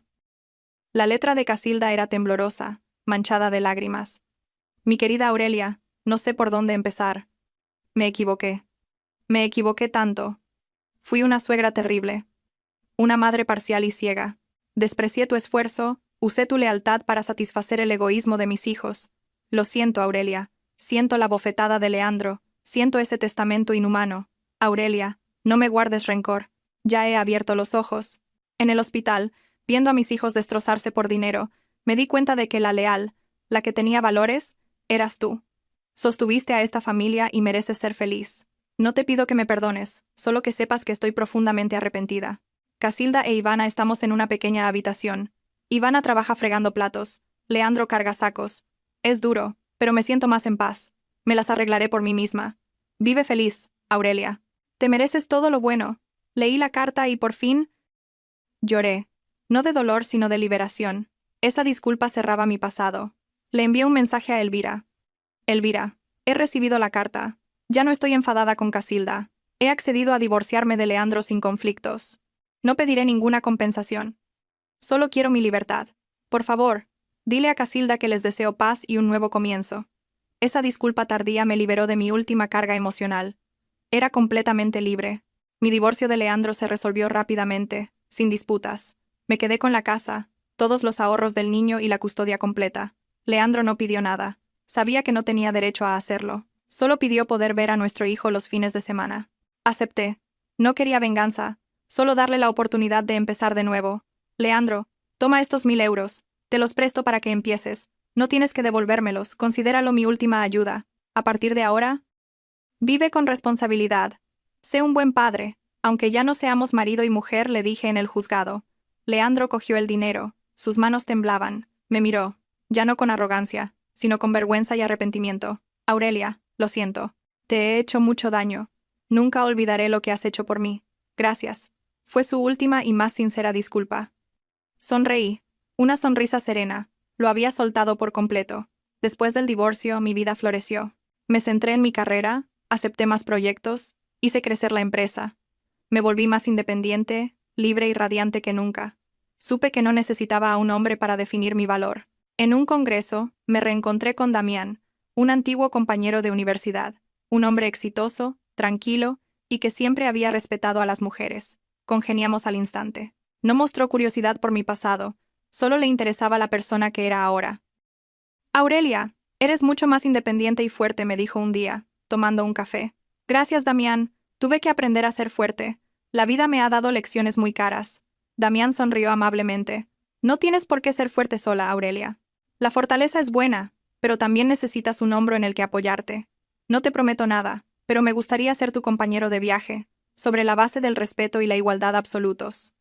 La letra de Casilda era temblorosa, manchada de lágrimas. «Mi querida Aurelia, no sé por dónde empezar. Me equivoqué. Me equivoqué tanto. Fui una suegra terrible. Una madre parcial y ciega. Desprecié tu esfuerzo, Usé tu lealtad para satisfacer el egoísmo de mis hijos. Lo siento, Aurelia. Siento la bofetada de Leandro. Siento ese testamento inhumano. Aurelia, no me guardes rencor. Ya he abierto los ojos. En el hospital, viendo a mis hijos destrozarse por dinero, me di cuenta de que la leal, la que tenía valores, eras tú. Sostuviste a esta familia y mereces ser feliz. No te pido que me perdones, solo que sepas que estoy profundamente arrepentida. Casilda e Ivana estamos en una pequeña habitación. Ivana trabaja fregando platos. Leandro carga sacos. Es duro, pero me siento más en paz. Me las arreglaré por mí misma. Vive feliz, Aurelia. Te mereces todo lo bueno. Leí la carta y por fin... Lloré. No de dolor sino de liberación. Esa disculpa cerraba mi pasado. Le envié un mensaje a Elvira. Elvira, he recibido la carta. Ya no estoy enfadada con Casilda. He accedido a divorciarme de Leandro sin conflictos. No pediré ninguna compensación. Solo quiero mi libertad. Por favor, dile a Casilda que les deseo paz y un nuevo comienzo. Esa disculpa tardía me liberó de mi última carga emocional. Era completamente libre. Mi divorcio de Leandro se resolvió rápidamente, sin disputas. Me quedé con la casa, todos los ahorros del niño y la custodia completa. Leandro no pidió nada. Sabía que no tenía derecho a hacerlo. Solo pidió poder ver a nuestro hijo los fines de semana. Acepté. No quería venganza, solo darle la oportunidad de empezar de nuevo. Leandro, toma estos 1000 euros. Te los presto para que empieces. No tienes que devolvérmelos, considéralo mi última ayuda. A partir de ahora, vive con responsabilidad. Sé un buen padre. Aunque ya no seamos marido y mujer, le dije en el juzgado. Leandro cogió el dinero. Sus manos temblaban. Me miró. Ya no con arrogancia, sino con vergüenza y arrepentimiento. Aurelia, lo siento. Te he hecho mucho daño. Nunca olvidaré lo que has hecho por mí. Gracias. Fue su última y más sincera disculpa. Sonreí. Una sonrisa serena. Lo había soltado por completo. Después del divorcio, mi vida floreció. Me centré en mi carrera, acepté más proyectos, hice crecer la empresa. Me volví más independiente, libre y radiante que nunca. Supe que no necesitaba a un hombre para definir mi valor. En un congreso, me reencontré con Damián, un antiguo compañero de universidad, un hombre exitoso, tranquilo, y que siempre había respetado a las mujeres. Congeniamos al instante. No mostró curiosidad por mi pasado, solo le interesaba la persona que era ahora. Aurelia, eres mucho más independiente y fuerte, me dijo un día, tomando un café. Gracias, Damián, tuve que aprender a ser fuerte. La vida me ha dado lecciones muy caras. Damián sonrió amablemente. No tienes por qué ser fuerte sola, Aurelia. La fortaleza es buena, pero también necesitas un hombro en el que apoyarte. No te prometo nada, pero me gustaría ser tu compañero de viaje, sobre la base del respeto y la igualdad absolutos.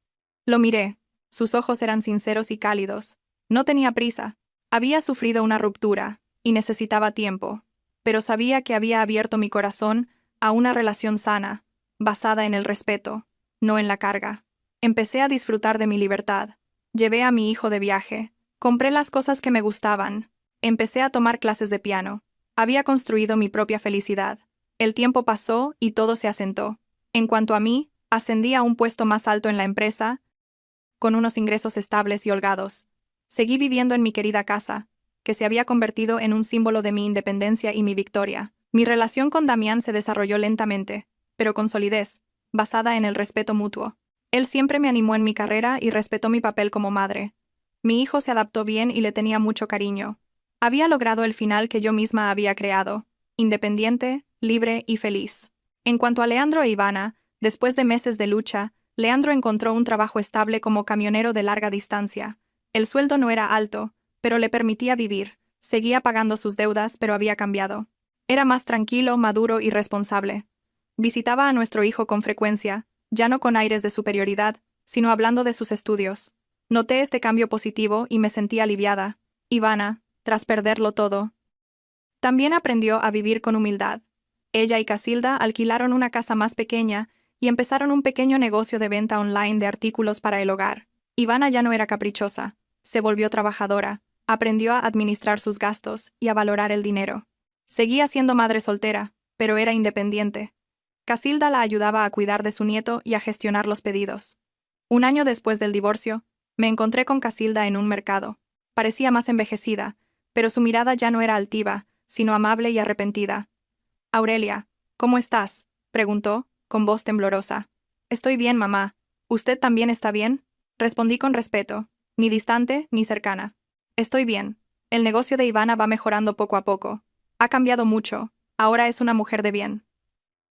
Lo miré. Sus ojos eran sinceros y cálidos. No tenía prisa. Había sufrido una ruptura, y necesitaba tiempo, pero sabía que había abierto mi corazón a una relación sana, basada en el respeto, no en la carga. Empecé a disfrutar de mi libertad. Llevé a mi hijo de viaje. Compré las cosas que me gustaban. Empecé a tomar clases de piano. Había construido mi propia felicidad. El tiempo pasó y todo se asentó. En cuanto a mí, ascendí a un puesto más alto en la empresa, con unos ingresos estables y holgados. Seguí viviendo en mi querida casa, que se había convertido en un símbolo de mi independencia y mi victoria. Mi relación con Damián se desarrolló lentamente, pero con solidez, basada en el respeto mutuo. Él siempre me animó en mi carrera y respetó mi papel como madre. Mi hijo se adaptó bien y le tenía mucho cariño. Había logrado el final que yo misma había creado, independiente, libre y feliz. En cuanto a Leandro e Ivana, después de meses de lucha, Leandro encontró un trabajo estable como camionero de larga distancia. El sueldo no era alto, pero le permitía vivir. Seguía pagando sus deudas, pero había cambiado. Era más tranquilo, maduro y responsable. Visitaba a nuestro hijo con frecuencia, ya no con aires de superioridad, sino hablando de sus estudios. Noté este cambio positivo y me sentí aliviada. Ivana, tras perderlo todo, también aprendió a vivir con humildad. Ella y Casilda alquilaron una casa más pequeña y empezaron un pequeño negocio de venta online de artículos para el hogar. Ivana ya no era caprichosa, se volvió trabajadora, aprendió a administrar sus gastos y a valorar el dinero. Seguía siendo madre soltera, pero era independiente. Casilda la ayudaba a cuidar de su nieto y a gestionar los pedidos. Un año después del divorcio, me encontré con Casilda en un mercado. Parecía más envejecida, pero su mirada ya no era altiva, sino amable y arrepentida. «Aurelia, ¿cómo estás?», preguntó, con voz temblorosa. «Estoy bien, mamá. ¿Usted también está bien?», respondí con respeto. Ni distante, ni cercana. Estoy bien. El negocio de Ivana va mejorando poco a poco. Ha cambiado mucho. Ahora es una mujer de bien.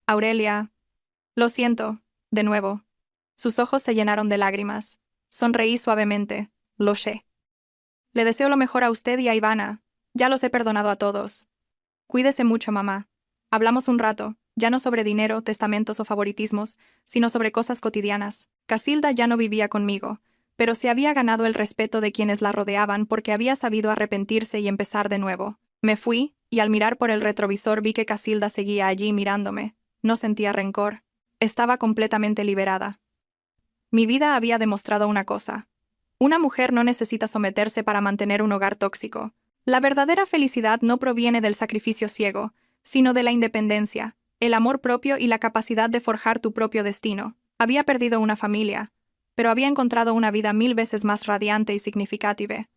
Aurelia. Lo siento. De nuevo. Sus ojos se llenaron de lágrimas. Sonreí suavemente. Lo sé. Le deseo lo mejor a usted y a Ivana. Ya los he perdonado a todos. Cuídese mucho, mamá. Hablamos un rato, ya no sobre dinero, testamentos o favoritismos, sino sobre cosas cotidianas. Casilda ya no vivía conmigo, pero se había ganado el respeto de quienes la rodeaban porque había sabido arrepentirse y empezar de nuevo. Me fui, y al mirar por el retrovisor vi que Casilda seguía allí mirándome. No sentía rencor. Estaba completamente liberada. Mi vida había demostrado una cosa. Una mujer no necesita someterse para mantener un hogar tóxico. La verdadera felicidad no proviene del sacrificio ciego, sino de la independencia, el amor propio y la capacidad de forjar tu propio destino. Había perdido una familia, pero había encontrado una vida 1000 veces más radiante y significativa.